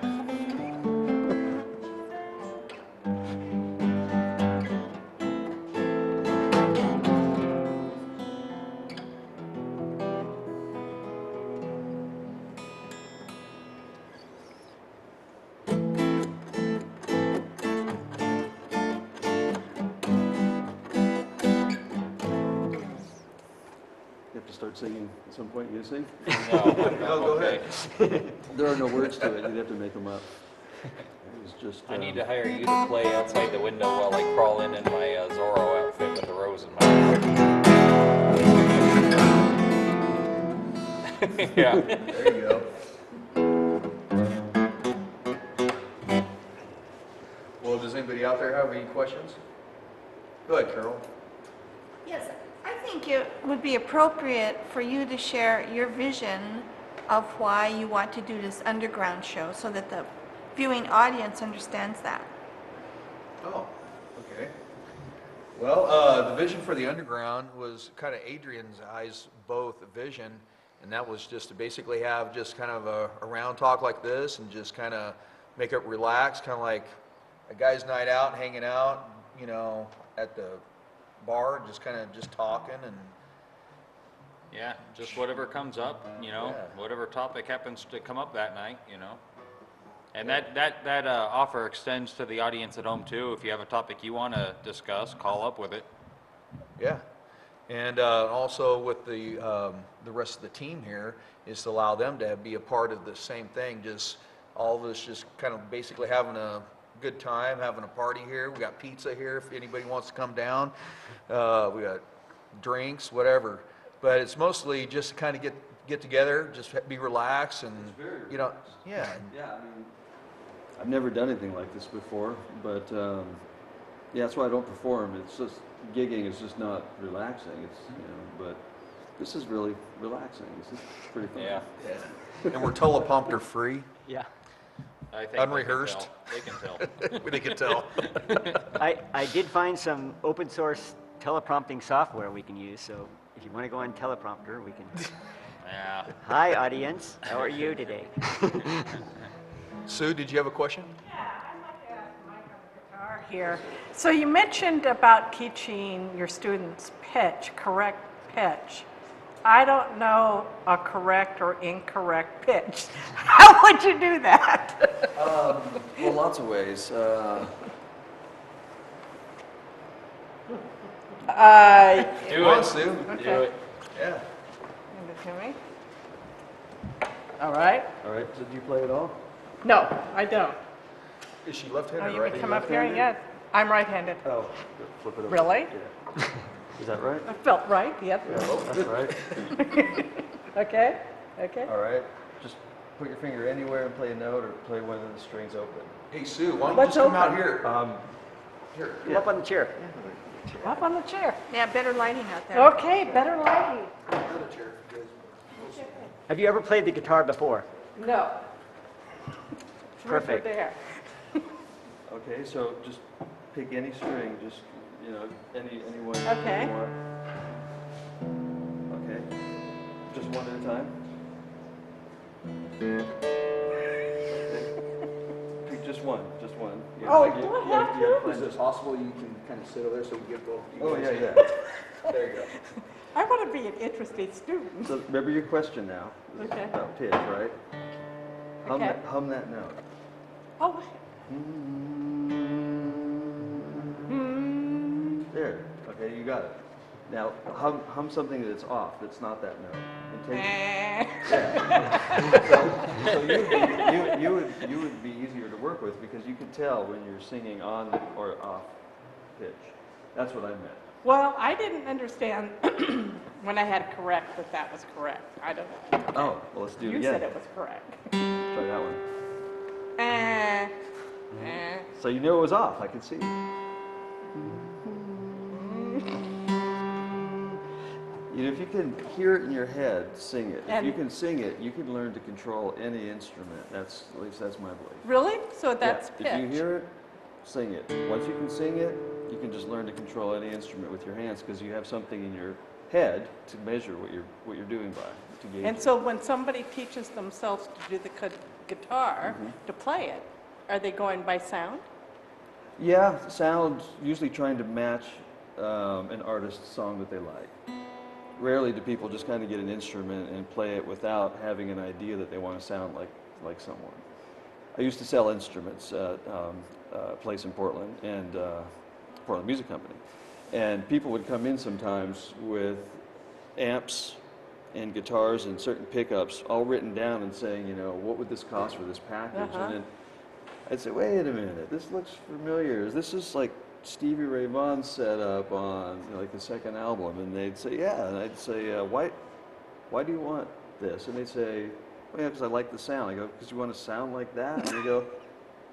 You have to start singing at some point. You sing? No, go ahead. There are no words to it. You'd have to make them up. It's just. I need to hire you to play outside the window while I crawl in my Zorro outfit with the rose in my mouth. Yeah. There you go. Well, does anybody out there have any questions? Go ahead, Carol. Yes, I think it would be appropriate for you to share your vision of why you want to do this underground show so that the viewing audience understands that. Oh, okay. Well, the vision for the Underground was kind of Adrian's eyes, both vision, and that was just to basically have just kind of a round talk like this and just kind of make it relaxed, kind of like a guy's night out, hanging out, you know, at the bar, just kind of just talking and Yeah, just whatever comes up, you know, Yeah. whatever topic happens to come up that night, you know. And that offer extends to the audience at home too. If you have a topic you want to discuss, call up with it. yeah. And also with the rest of the team here is to allow them to be a part of the same thing. Just all of us just kind of basically having a good time, having a party here. We got pizza here if anybody wants to come down. We got drinks, whatever. But it's mostly just kind of get together, just be relaxed, and you know, yeah. Yeah, I mean, I've never done anything like this before, but yeah, that's why I don't perform. It's just gigging is just not relaxing. It's but this is really relaxing. This is pretty fun. Yeah, And we're teleprompter free. yeah. I think Unrehearsed. They can tell. They can tell. I did find some open source teleprompting software we can use, so if you want to go on teleprompter, we can. Yeah. Hi, audience. How are you today? Sue, did you have a question? Yeah, I'd like to ask Mike on the guitar here. So you mentioned about teaching your students pitch, correct pitch. I don't know a correct or incorrect pitch. How would you do that? Well, lots of ways. Do Come on, it. Sue. Do it. Yeah. Hand it to me. All right. All right, so do you play it all? No, I don't. Is she Oh, left-handed you or can right? come up here. Yes, I'm right-handed. Oh, flip it over. Really? Yeah. Is that right? I felt right. Yep. That's right. Okay. Okay. All right, just put your finger anywhere and play a note or play one of the strings open. Hey, Sue, why don't you What's just come out open? here? Here. Come up on the chair. Up on the chair. Yeah, better lighting out there. Okay, better lighting. Have you ever played the guitar before? No. It's right Perfect. there. Okay, so just pick any string, just, you know, any one Okay. you want. Okay, just one at a time. Okay. Pick just one. You Oh, you- do I you have you to? find Is it possible you can kind of sit over there so we can get both of you Oh, guys? yeah, yeah. There you go. I want to be an interesting student. So remember your question now. Okay. About pitch, right? Okay. Hum that note. Oh, There, okay, you got it. Now, hum something that's off, that's not that note. And take, so you would be easier to work with because you could tell when you're singing on or off pitch. That's what I meant. well, I didn't understand when I had correct that was correct. I don't know. Oh, well, let's do it You again. said it was correct. Try that one. Eh, eh. So you knew it was off, I could see. You know, if you can hear it in your head, sing it. If And- you can sing it, you can learn to control any instrument. That's, at least that's my belief. Really? So that's Yeah, pitch. if you hear it, sing it. Once you can sing it, you can just learn to control any instrument with your hands because you have something in your head to measure what you're doing by, to gauge And it. so when somebody teaches themselves to do the guitar, Mm-hmm. to play it, are they going by sound? Yeah, sound, usually trying to match an artist's song that they like. Rarely do people just kind of get an instrument and play it without having an idea that they want to sound like someone. I used to sell instruments at a place in Portland, and Portland Music Company. And people would come in sometimes with amps and guitars and certain pickups all written down and saying, you know, what would this cost for this package? Uh-huh. And then I'd say, wait a minute, this looks familiar. This is like Stevie Ray Vaughan's setup on, you know, like the second album. And they'd say, yeah. And I'd say, why do you want this? And they'd say, well, yeah, because I like the sound. I go, because you want to sound like that? And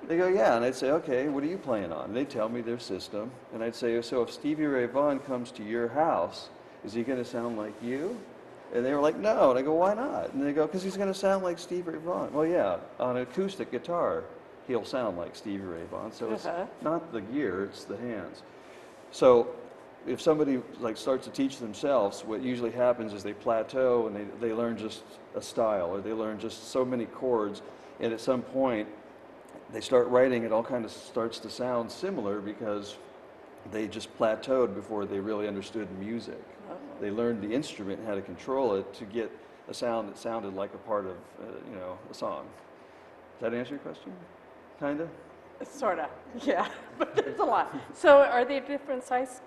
they go, yeah. And I'd say, okay, what are you playing on? And they'd tell me their system. And I'd say, so if Stevie Ray Vaughan comes to your house, is he going to sound like you? And they were like, no. And I go, why not? And they go, because he's going to sound like Stevie Ray Vaughan. Well, yeah, on an acoustic guitar, he'll sound like Stevie Ray Vaughan. So it's not the gear, it's the hands. So if somebody like starts to teach themselves, what usually happens is they plateau and they learn just a style, or they learn just so many chords, and at some point they start writing, it all kind of starts to sound similar because they just plateaued before they really understood music. They learned the instrument, how to control it to get a sound that sounded like a part of, you know, a song. Does that answer your question? Kinda? Sort of, yeah, but there's a lot. So are they different size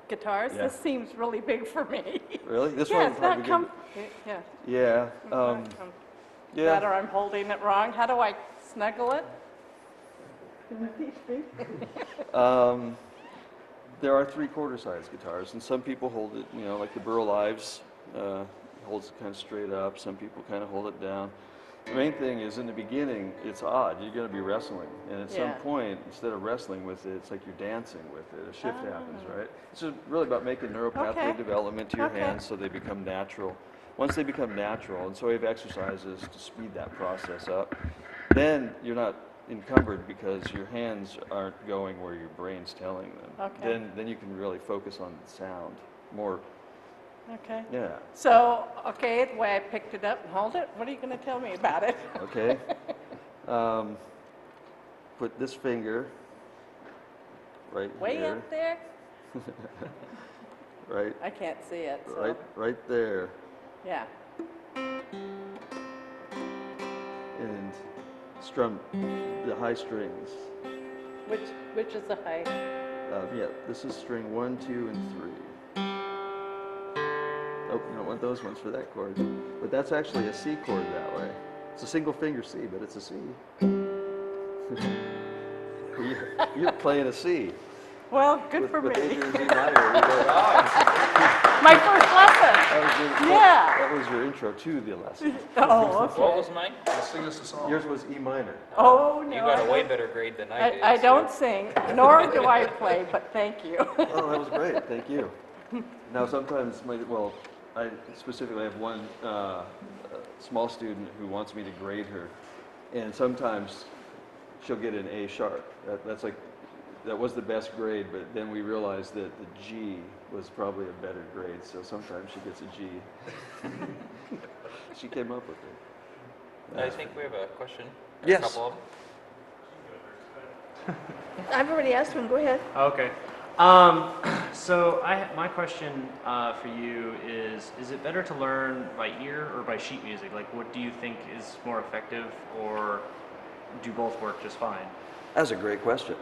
guitars? Yeah. This seems really big for me. Really? This Yeah, one it's would not probably yeah. Yeah. That Yeah. or I'm holding it wrong. How do I snuggle it? Can you teach me? There are 3/4 size guitars, and some people hold it, you know, like the Burl Ives holds it kind of straight up. Some people kind of hold it down. The main thing is in the beginning, it's odd. You're going to be wrestling, and at some Yeah. point, instead of wrestling with it, it's like you're dancing with it. A shift happens, right? It's just really about making neural pathway Okay. development to your Okay. hands so they become natural. Once they become natural, and so we have exercises to speed that process up, then you're not encumbered because your hands aren't going where your brain's telling them. Okay. Then you can really focus on the sound more. Okay. Yeah. So, okay, the way I picked it up and hold it, what are you going to tell me about it? Okay. Put this finger right Way here. up there? Right. I can't see it, so. Right there. Yeah. And strum the high strings. Which is the high? Yeah, this is string 1, 2, and 3. Oh, you don't want those ones for that chord. But that's actually a C chord that way. It's a single finger C, but it's a C. You're playing a C. Well, good for me. Behavior is E minor. We go, My first lesson. that was your intro to the lesson. Oh, okay. What was mine? Sing us a song. Yours was E minor. Oh, no. You got I a way don't- better grade than I did. I so- don't sing, nor do I play, but thank you. Oh, that was great, thank you. Now, sometimes, I specifically have one small student who wants me to grade her, and sometimes she'll get an A sharp. That was the best grade, but then we realized that the G was probably a better grade, so sometimes she gets a G. She came up with it. I think we have a question. Yes. A couple of them. I've already asked one, go ahead. Okay. So my question for you is it better to learn by ear or by sheet music? Like, what do you think is more effective, or do both work just fine? That's a great question.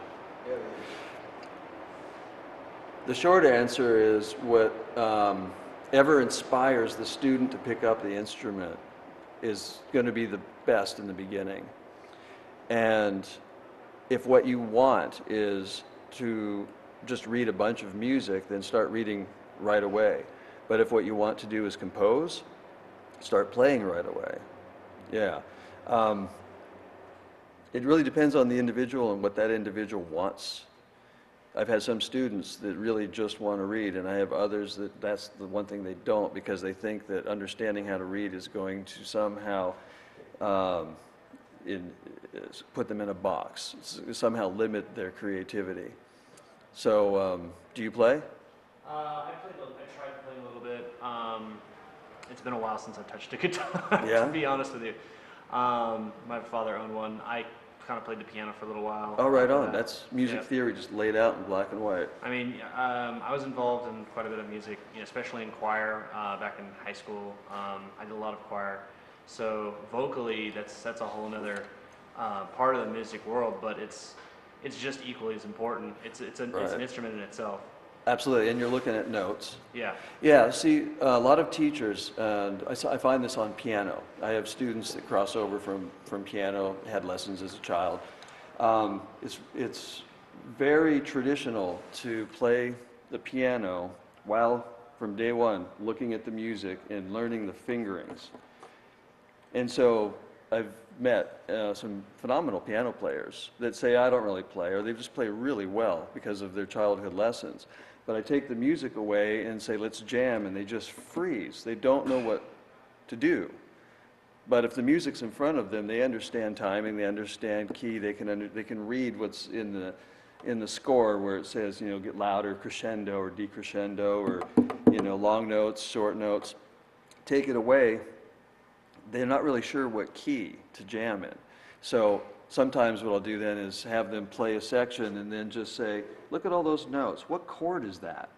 The short answer is whatever inspires the student to pick up the instrument is going to be the best in the beginning. And if what you want is to just read a bunch of music, then start reading right away. But if what you want to do is compose, start playing right away. Yeah. It really depends on the individual and what that individual wants. I've had some students that really just want to read, and I have others that's the one thing they don't, because they think that understanding how to read is going to somehow put them in a box, somehow limit their creativity. So, do you play? I tried playing a little bit. It's been a while since I've touched a guitar, Yeah? to be honest with you. My father owned one. I kind of played the piano for a little while. Oh, right after on. that. That's music Yeah. theory just laid out in black and white. I mean, I was involved in quite a bit of music, especially in choir back in high school. I did a lot of choir. So vocally, that's a whole other part of the music world, but it's just equally as important. It's an Right. instrument in itself. Absolutely, and you're looking at notes. Yeah. Yeah, see, a lot of teachers, and I find this on piano. I have students that cross over from piano, had lessons as a child. It's very traditional to play the piano while, from day one, looking at the music and learning the fingerings. And so I've met some phenomenal piano players that say, I don't really play, or they just play really well because of their childhood lessons. But I take the music away and say, let's jam, and they just freeze. They don't know what to do. But if the music's in front of them, they understand timing, they understand key, they can read what's in the score where it says, get louder, crescendo or decrescendo, or, long notes, short notes. Take it away, they're not really sure what key to jam in. So sometimes what I'll do then is have them play a section and then just say, look at all those notes. What chord is that?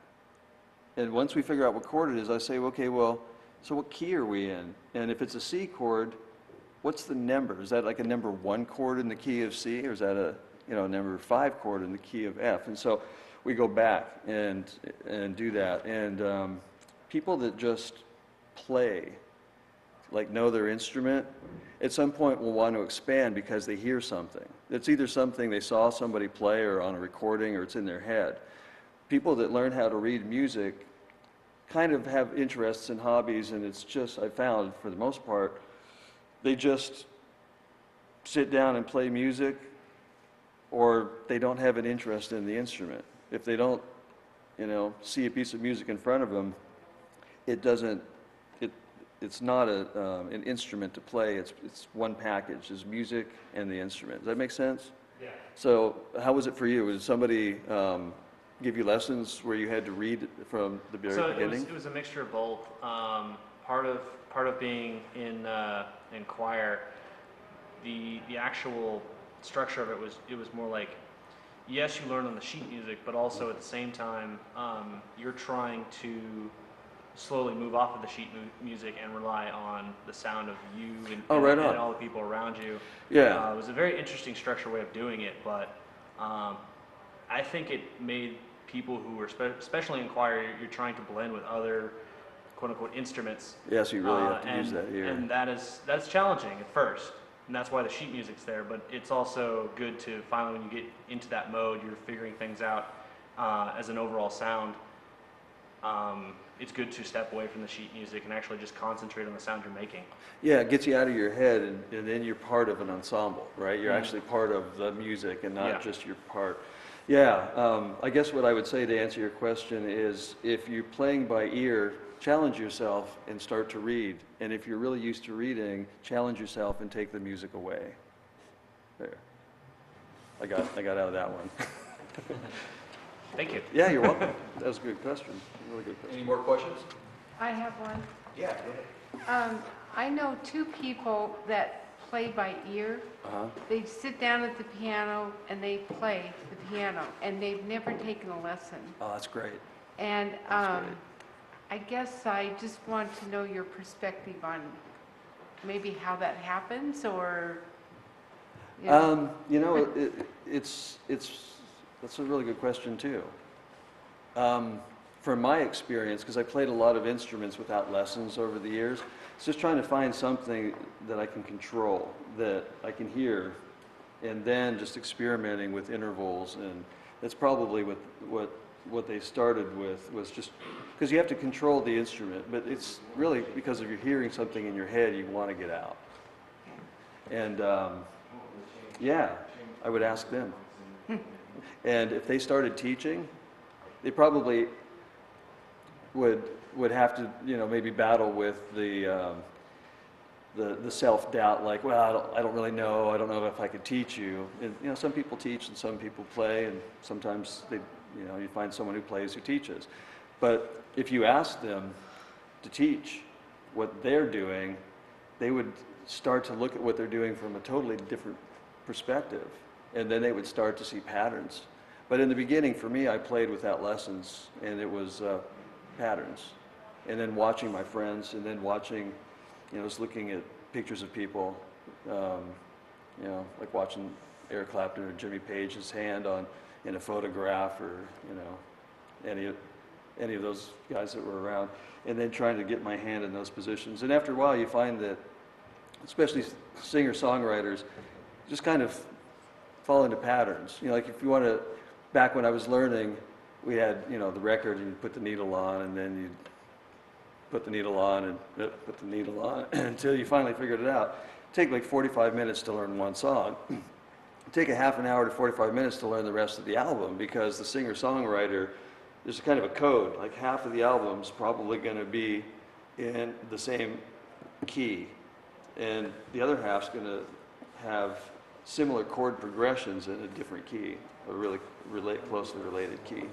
And once we figure out what chord it is, I say, okay, well, so what key are we in? And if it's a C chord, what's the number? Is that like a number 1 chord in the key of C, or is that a number 5 chord in the key of F? And so we go back and do that. And people that just play, like know their instrument, at some point will want to expand because they hear something. It's either something they saw somebody play or on a recording, or it's in their head. People that learn how to read music kind of have interests and hobbies, and it's just, I found, for the most part, they just sit down and play music, or they don't have an interest in the instrument. If they don't, see a piece of music in front of them, it's not an instrument to play. It's one package, is music and the instrument. Does that make sense? Yeah. So how was it for you? Did somebody give you lessons where you had to read from the very beginning? It was a mixture of both. Part of being in choir, the actual structure of it was more like, yes, you learn on the sheet music, but also at the same time, you're trying to slowly move off of the sheet music and rely on the sound of you and all the people around you. Yeah. It was a very interesting structured way of doing it, but I think it made people who were, especially in choir, you're trying to blend with other quote-unquote instruments. Yes, you really have to use that here. And that's challenging at first, and that's why the sheet music's there, but it's also good to finally, when you get into that mode, you're figuring things out. as an overall sound, it's good to step away from the sheet music and actually just concentrate on the sound you're making. Yeah, it gets you out of your head, and then you're part of an ensemble, right? You're actually part of the music and not just your part. Yeah, I guess what I would say to answer your question is if you're playing by ear, challenge yourself and start to read. And if you're really used to reading, challenge yourself and take the music away. There. I got out of that one. Thank you. Yeah, you're welcome. That was a good question. Really good question. Any more questions? I have one. Yeah, go ahead. I know two people that play by ear. They sit down at the piano and they play the piano, and they've never taken a lesson. Oh, that's great. And That's great. I guess I just want to know your perspective on maybe how that happens, or, you know. You know, that's a really good question too. From my experience, because I played a lot of instruments without lessons over the years, it's just trying to find something that I can control, that I can hear, and then just experimenting with intervals. And that's probably what they started with, was just because you have to control the instrument, but it's really because if you're hearing something in your head you want to get out. And yeah, I would ask them. And if they started teaching, they probably would have to, you know, maybe battle with the self-doubt, like, well, I don't really know. I don't know if I could teach you. And you know, some people teach and some people play, and sometimes they, you know, you find someone who plays who teaches. But if you ask them to teach what they're doing, they would start to look at what they're doing from a totally different perspective, and then they would start to see patterns. But in the beginning, for me, I played without lessons, and it was patterns. And then watching my friends, and then watching, you know, just looking at pictures of people, you know, like watching Eric Clapton or Jimmy Page's hand in a photograph, or, you know, any of those guys that were around, and then trying to get my hand in those positions. And after a while, you find that, especially singer-songwriters, just kind of fall into patterns. You know, like if you want to, back when I was learning, we had, you know, the record, and you put the needle on, and then you put the needle on, and put the needle on, until you finally figured it out. It'd take like 45 minutes to learn one song. It'd take a half an hour to 45 minutes to learn the rest of the album, because the singer-songwriter, there's a kind of a code. Like half of the album's probably going to be in the same key, and the other half's going to have similar chord progressions in a different key, a really closely related key.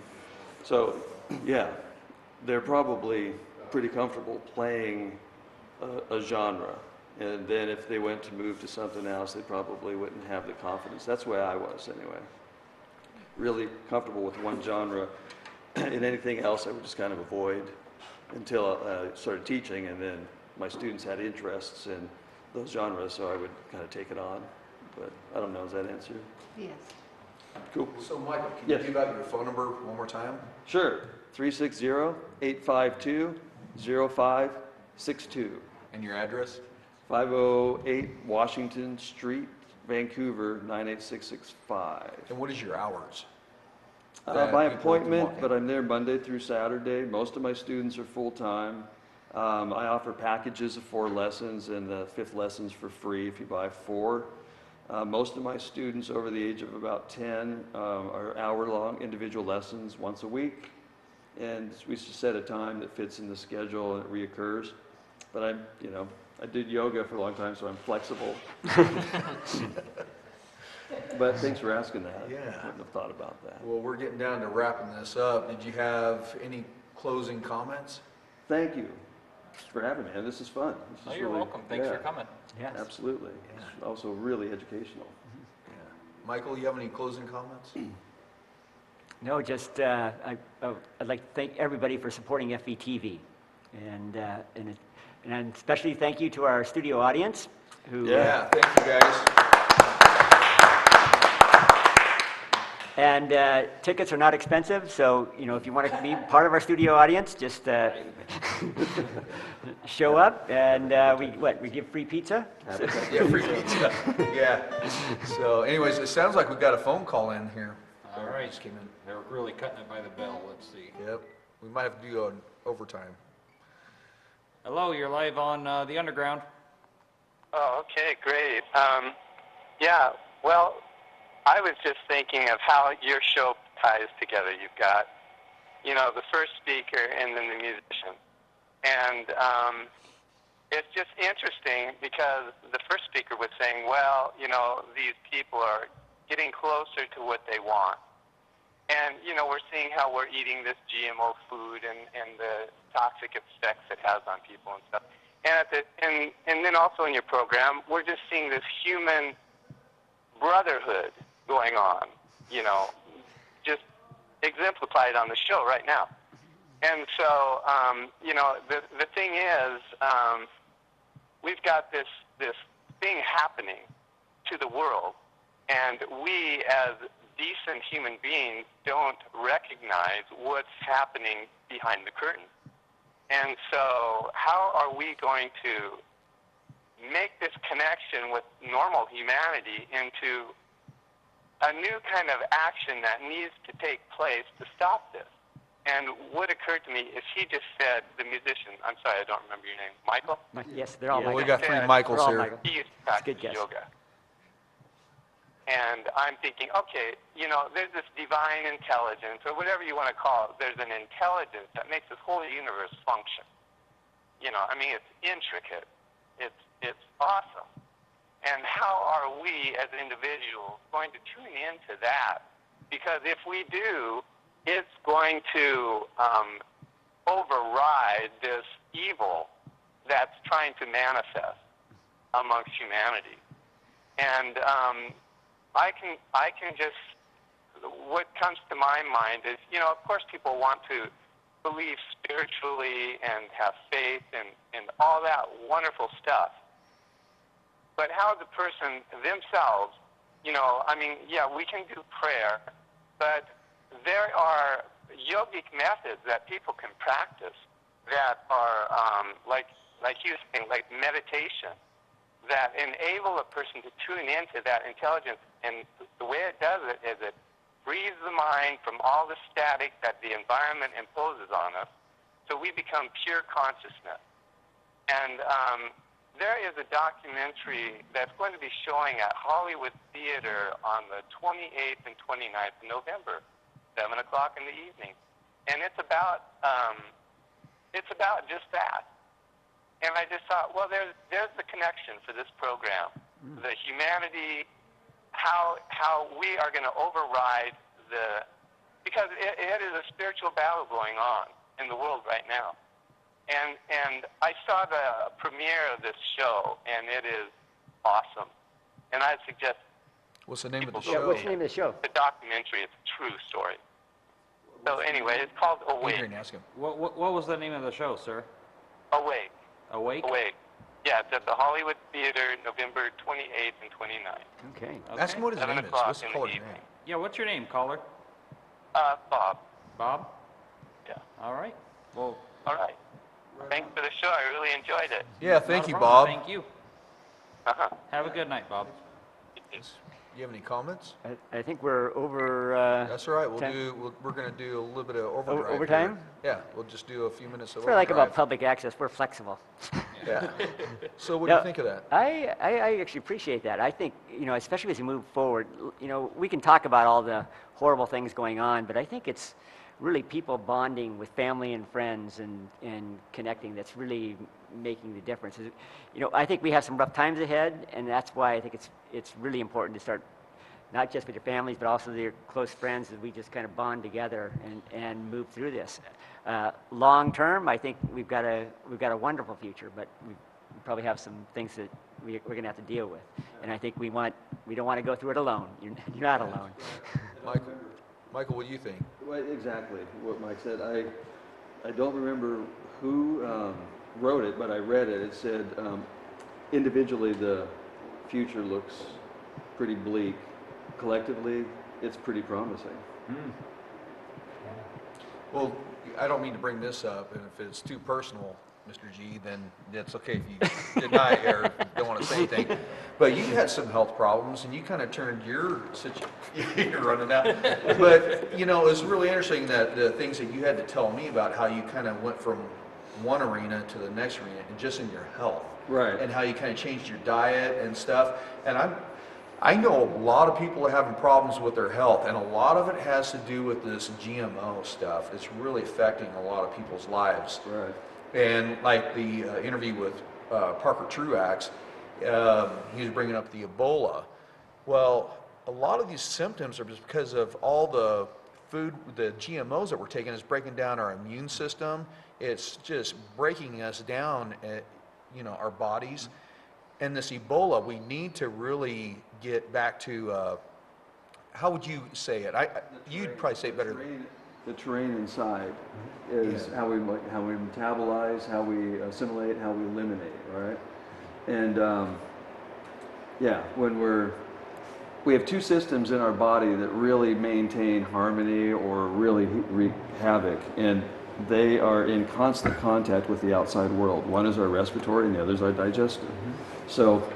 So, yeah, they're probably pretty comfortable playing a genre, and then if they went to move to something else, they probably wouldn't have the confidence. That's the way I was, anyway. Really comfortable with one genre, and anything else I would just kind of avoid until I started teaching, and then my students had interests in those genres, so I would kind of take it on. But I don't know, does that answer? Yes. Cool. So Michael, can Yes. you give out your phone number one more time? Sure, 360-852-0562. And your address? 508 Washington Street, Vancouver, 98665. And what is your hours? By That people can appointment, walk in. but I'm there Monday through Saturday. Most of my students are full-time. I offer packages of 4 lessons, and the 5th lesson's for free if you buy 4. Most of my students over the age of about 10 are hour-long individual lessons once a week, and we just set a time that fits in the schedule and it reoccurs. But I did yoga for a long time, so I'm flexible. But thanks for asking that. Yeah. I wouldn't have thought about that. Well, we're getting down to wrapping this up. Did you have any closing comments? Thank you for having me, and this is fun. This is Oh, you're really- welcome. Thanks yeah, for coming. Yes. Absolutely. It's also really educational. Yeah. Michael, you have any closing comments? No, just I'd like to thank everybody for supporting FETV, and especially thank you to our studio audience who Yeah, thank you guys. and tickets are not expensive, so you know if you want to be part of our studio audience, just show up, and we give free pizza. Yeah, free pizza. Yeah. So anyways, it sounds like we've got a phone call in here. All right. right. Just came in. They're really cutting it by the bell. Let's see. Yep. We might have to do an overtime. Hello, you're live on the Underground. Oh, okay, great. Yeah, well, I was just thinking of how your show ties together. You've got, the first speaker and then the musician. And it's just interesting because the first speaker was saying, well, these people are getting closer to what they want. And, we're seeing how we're eating this GMO food and the toxic effects it has on people and stuff. And then also in your program, we're just seeing this human brotherhood going on, just exemplified on the show right now. And so, the thing is, we've got this thing happening to the world, and we as decent human beings don't recognize what's happening behind the curtain. And so how are we going to make this connection with normal humanity into a new kind of action that needs to take place to stop this? And what occurred to me is he just said, the musician, I'm sorry, I don't remember your name, Michael? Yes, they're all Yeah, Michael. we got three They're Michaels all here. Michael. He used to That's a good practice guess. yoga. And I'm thinking, okay, there's this divine intelligence, or whatever you want to call it. There's an intelligence that makes this whole universe function. It's intricate. It's awesome. And how are we as individuals going to tune into that? Because if we do, it's going to override this evil that's trying to manifest amongst humanity. And I can just, what comes to my mind is, of course people want to believe spiritually and have faith and all that wonderful stuff. But how the person themselves, we can do prayer, but there are yogic methods that people can practice that are like you were saying, like meditation, that enable a person to tune into that intelligence. And the way it does it is it frees the mind from all the static that the environment imposes on us, so we become pure consciousness. And there is a documentary that's going to be showing at Hollywood Theater on the 28th and 29th of November, 7 o'clock in the evening. And it's about just that. And I just thought, well, there's the connection for this program. The humanity, how we are going to override because it is a spiritual battle going on in the world right now. And I saw the premiere of this show, and it is awesome. And I suggest What's the name of the people show? Yeah, what's the name of the show? the documentary is a true story. So anyway, it's called Awake. Adrian, ask him. What was the name of the show, sir? Awake. Awake? Awake. Yeah, it's at the Hollywood Theater, November 28th and 29th. Okay. Ask him what his 7 name is. o'clock What's the in caller the name? evening. Yeah, what's your name, caller? Bob. Bob? Yeah. All right. Well, All right. Thanks for the show. I really enjoyed it. Yeah, thank not a you, problem. Bob. Thank you. Uh-huh. Have a good night, Bob. You have any comments? I think we're over. That's all right. time. We're going to do a little bit of overdrive. overtime? Here. Yeah, we'll just do a few minutes of That's what I like overdrive. about public access. We're flexible. Yeah. So what do No, you think of that? I actually appreciate that. I think, especially as we move forward, we can talk about all the horrible things going on, but I think it's really people bonding with family and friends and connecting that's really making the difference. I think we have some rough times ahead, and that's why I think it's really important to start not just with your families, but also your close friends, as we just kind of bond together and move through this. Long term, I think we've got a wonderful future, but we probably have some things that we're going to have to deal with. And I think we don't want to go through it alone. You're not alone. Michael, what do you think? Well, exactly what Mike said. I don't remember who wrote it, but I read it. It said, individually, the future looks pretty bleak. Collectively, it's pretty promising. Well, I don't mean to bring this up, and if it's too personal, Mr. G, then it's okay if you deny or don't want to say anything. But you had some health problems, and you kind of turned your situation, you're running out. But, you know, it was really interesting that the things that you had to tell me about how you kind of went from one arena to the next arena, and just in your health. Right. And how you kind of changed your diet and stuff. And I know a lot of people are having problems with their health, and a lot of it has to do with this GMO stuff. It's really affecting a lot of people's lives. Right. And like the interview with Parker Truax, he was bringing up the Ebola. Well, a lot of these symptoms are just because of all the food, the GMOs that we're taking is breaking down our immune system. It's just breaking us down, you know, our bodies. And this Ebola, we need to really get back to, how would you say it? You'd probably say it better. The terrain inside is how we metabolize, how we assimilate, how we eliminate, right? And yeah, when we have two systems in our body that really maintain harmony or really wreak havoc, and they are in constant contact with the outside world. One is our respiratory and the other is our digestive. So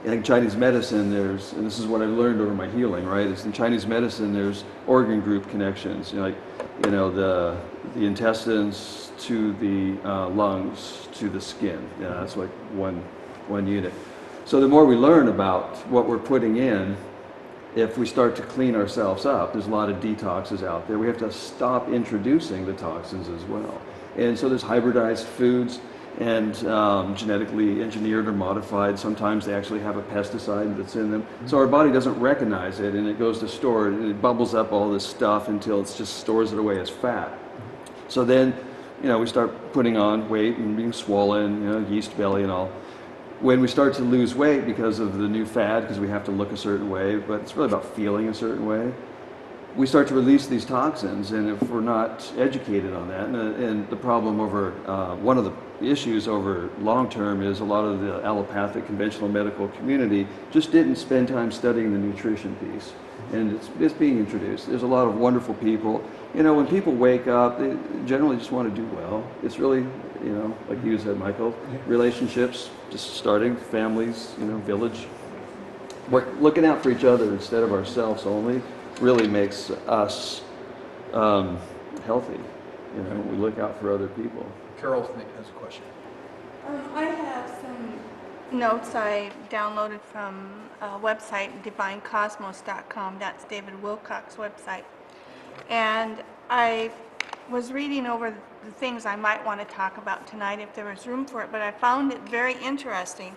in Chinese medicine, and this is what I've learned over my healing, right? Is in Chinese medicine, there's organ group connections, the intestines to the lungs to the skin. Yeah, that's like one unit. So the more we learn about what we're putting in, if we start to clean ourselves up, there's a lot of detoxes out there. We have to stop introducing the toxins as well. And so there's hybridized foods and genetically engineered or modified. Sometimes they actually have a pesticide that's in them. So our body doesn't recognize it, and it goes to store it, and it bubbles up all this stuff until it just stores it away as fat. So then, we start putting on weight and being swollen, yeast belly and all. When we start to lose weight because of the new fad, because we have to look a certain way, but it's really about feeling a certain way, we start to release these toxins, and if we're not educated on that, and the problem over, one of the issues over long term is a lot of the allopathic conventional medical community just didn't spend time studying the nutrition piece, and it's being introduced. There's a lot of wonderful people. When people wake up, they generally just want to do well. It's really, like you said, Michael, relationships, just starting, families, village. Looking out for each other instead of ourselves only really makes us healthy. We look out for other people. Carol has a question. I have some notes I downloaded from a website, divinecosmos.com. That's David Wilcock's website. And I was reading over the things I might want to talk about tonight if there was room for it, but I found it very interesting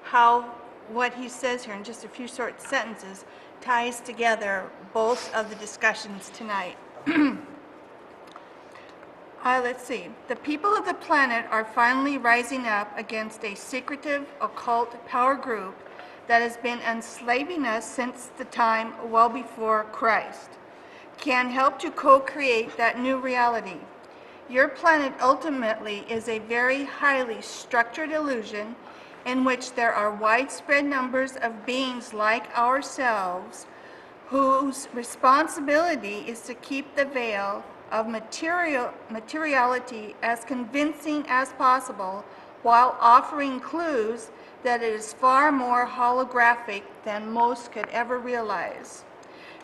how what he says here in just a few short sentences ties together both of the discussions tonight. Let's see. The people of the planet are finally rising up against a secretive, occult power group that has been enslaving us since the time well before Christ. Can help to co-create that new reality. Your planet ultimately is a very highly structured illusion in which there are widespread numbers of beings like ourselves whose responsibility is to keep the veil of materiality as convincing as possible while offering clues that it is far more holographic than most could ever realize.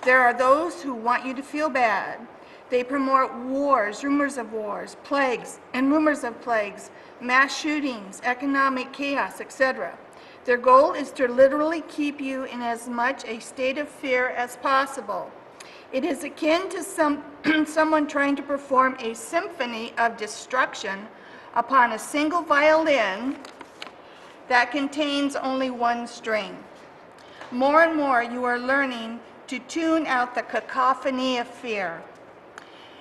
There are those who want you to feel bad. They promote wars, rumors of wars, plagues, and rumors of plagues, mass shootings, economic chaos, etc. Their goal is to literally keep you in as much a state of fear as possible. It is akin to someone trying to perform a symphony of destruction upon a single violin that contains only one string. More and more you are learning to tune out the cacophony of fear.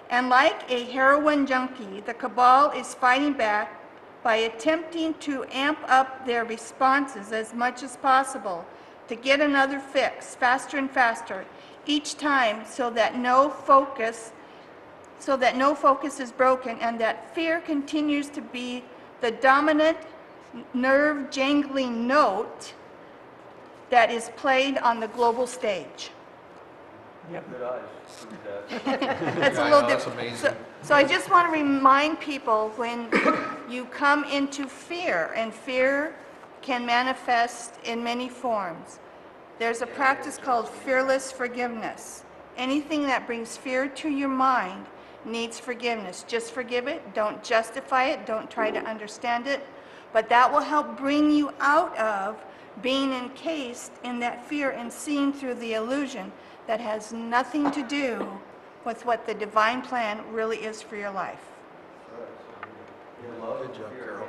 And like a heroin junkie, the cabal is fighting back by attempting to amp up their responses as much as possible to get another fix faster and faster each time so that no focus is broken and that fear continues to be the dominant nerve jangling note that is played on the global stage. Good eyes. That's a I little know, that's different. amazing. So I just want to remind people, when you come into fear, and fear can manifest in many forms, there's a practice called fearless forgiveness. Anything that brings fear to your mind needs forgiveness. Just forgive it, don't justify it, don't try to understand it, but that will help bring you out of being encased in that fear and seeing through the illusion that has nothing to do with what the divine plan really is for your life. Good job, Carol.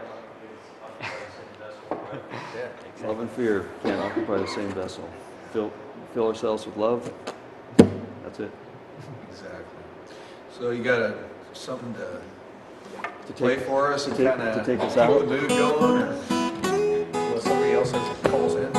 Love and fear can't occupy the same vessel. Fill ourselves with love. That's it. Exactly. So you got something to play take- for us and to take- kind of to take us keep out? the mood going, or unless somebody else has calls in?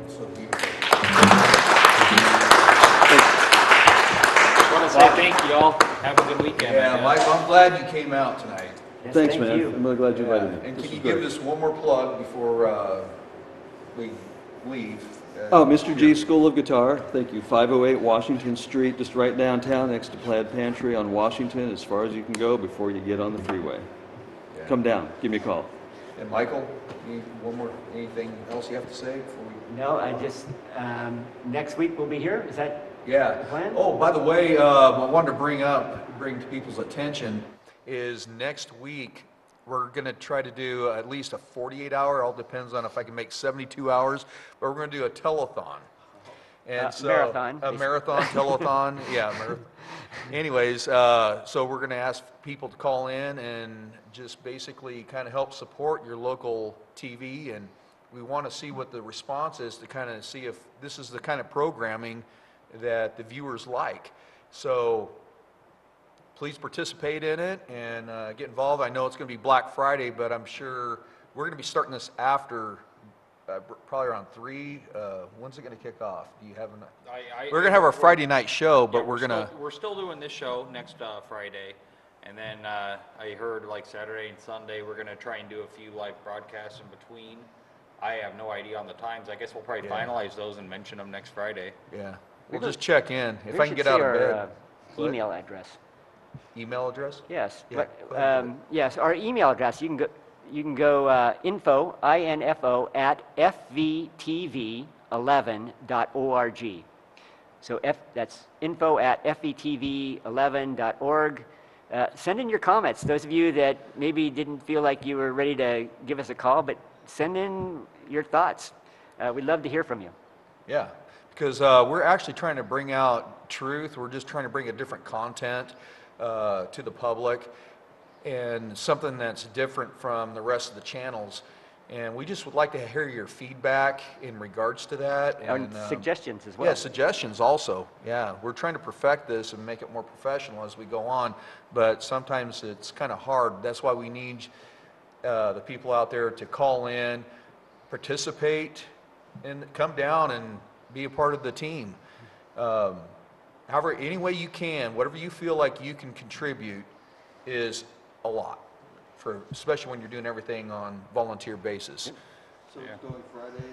So beautiful. I want to say thank you all. Have a good weekend. I Yeah, guess. Mike, I'm glad you came out tonight. Yes, Thanks, thank man. you. I'm really glad you invited me. And This can you was give great. us one more plug before we leave? Oh, Mr. G School of Guitar, thank you. 508 Washington Street, just right downtown next to Plaid Pantry on Washington, as far as you can go before you get on the freeway. Yeah. Come down, give me a call. And Michael, anything else you have to say before we? No, I just, next week we'll be here. Is that Yeah. the plan? Oh, by the way, I wanted to bring to people's attention is next week, we're going to try to do at least a 48-hour, all depends on if I can make 72 hours, but we're going to do a telethon. And so, marathon, A basically. marathon, telethon, yeah, marathon. Anyways, so we're going to ask people to call in and just basically kind of help support your local TV, and we want to see what the response is to kind of see if this is the kind of programming that the viewers like. So please participate in it and get involved. I know it's going to be Black Friday, but I'm sure we're going to be starting this after, probably around 3. When's it going to kick off? Do you have an? We're going to have our Friday night show, but Yeah, we're going to. We're still doing this show next Friday, and then I heard like Saturday and Sunday we're gonna try and do a few live broadcasts in between. I have no idea on the times. I guess we'll probably finalize those and mention them next Friday. Yeah, we'll just check in if We I can should get out say of bed. our What? email address. Email address? Yes. Yeah, But, go ahead. yes, our email address, you can go info, info, at fvtv11.org. So that's info at fvtv11.org. Send in your comments. Those of you that maybe didn't feel like you were ready to give us a call, but send in your thoughts. We'd love to hear from you. Yeah, because we're actually trying to bring out truth. We're just trying to bring a different content to the public and something that's different from the rest of the channels. And we just would like to hear your feedback in regards to that. And suggestions as well. Yeah, suggestions also. Yeah, we're trying to perfect this and make it more professional as we go on, but sometimes it's kind of hard. That's why we need the people out there to call in, participate, and come down and be a part of the team. However, any way you can, whatever you feel like you can contribute is a lot, especially when you're doing everything on volunteer basis. So it's going Friday and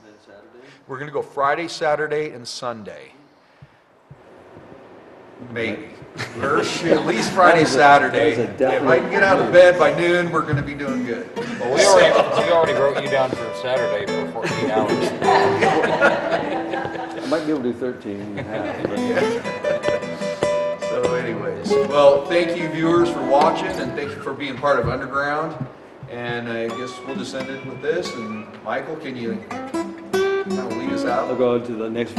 then Saturday? We're going to go Friday, Saturday, and Sunday. Maybe. Or at least Friday, Saturday. that is a If definite- I can get out of bed by noon, we're going to be doing good. Well, we already wrote you down for Saturday for 14 hours. I might be able to do 13 and a half, but So anyways, well, thank you viewers for watching, and thank you for being part of Underground. And I guess we'll just end it with this. And Michael, can you kind of lead us out? I'll go on to the next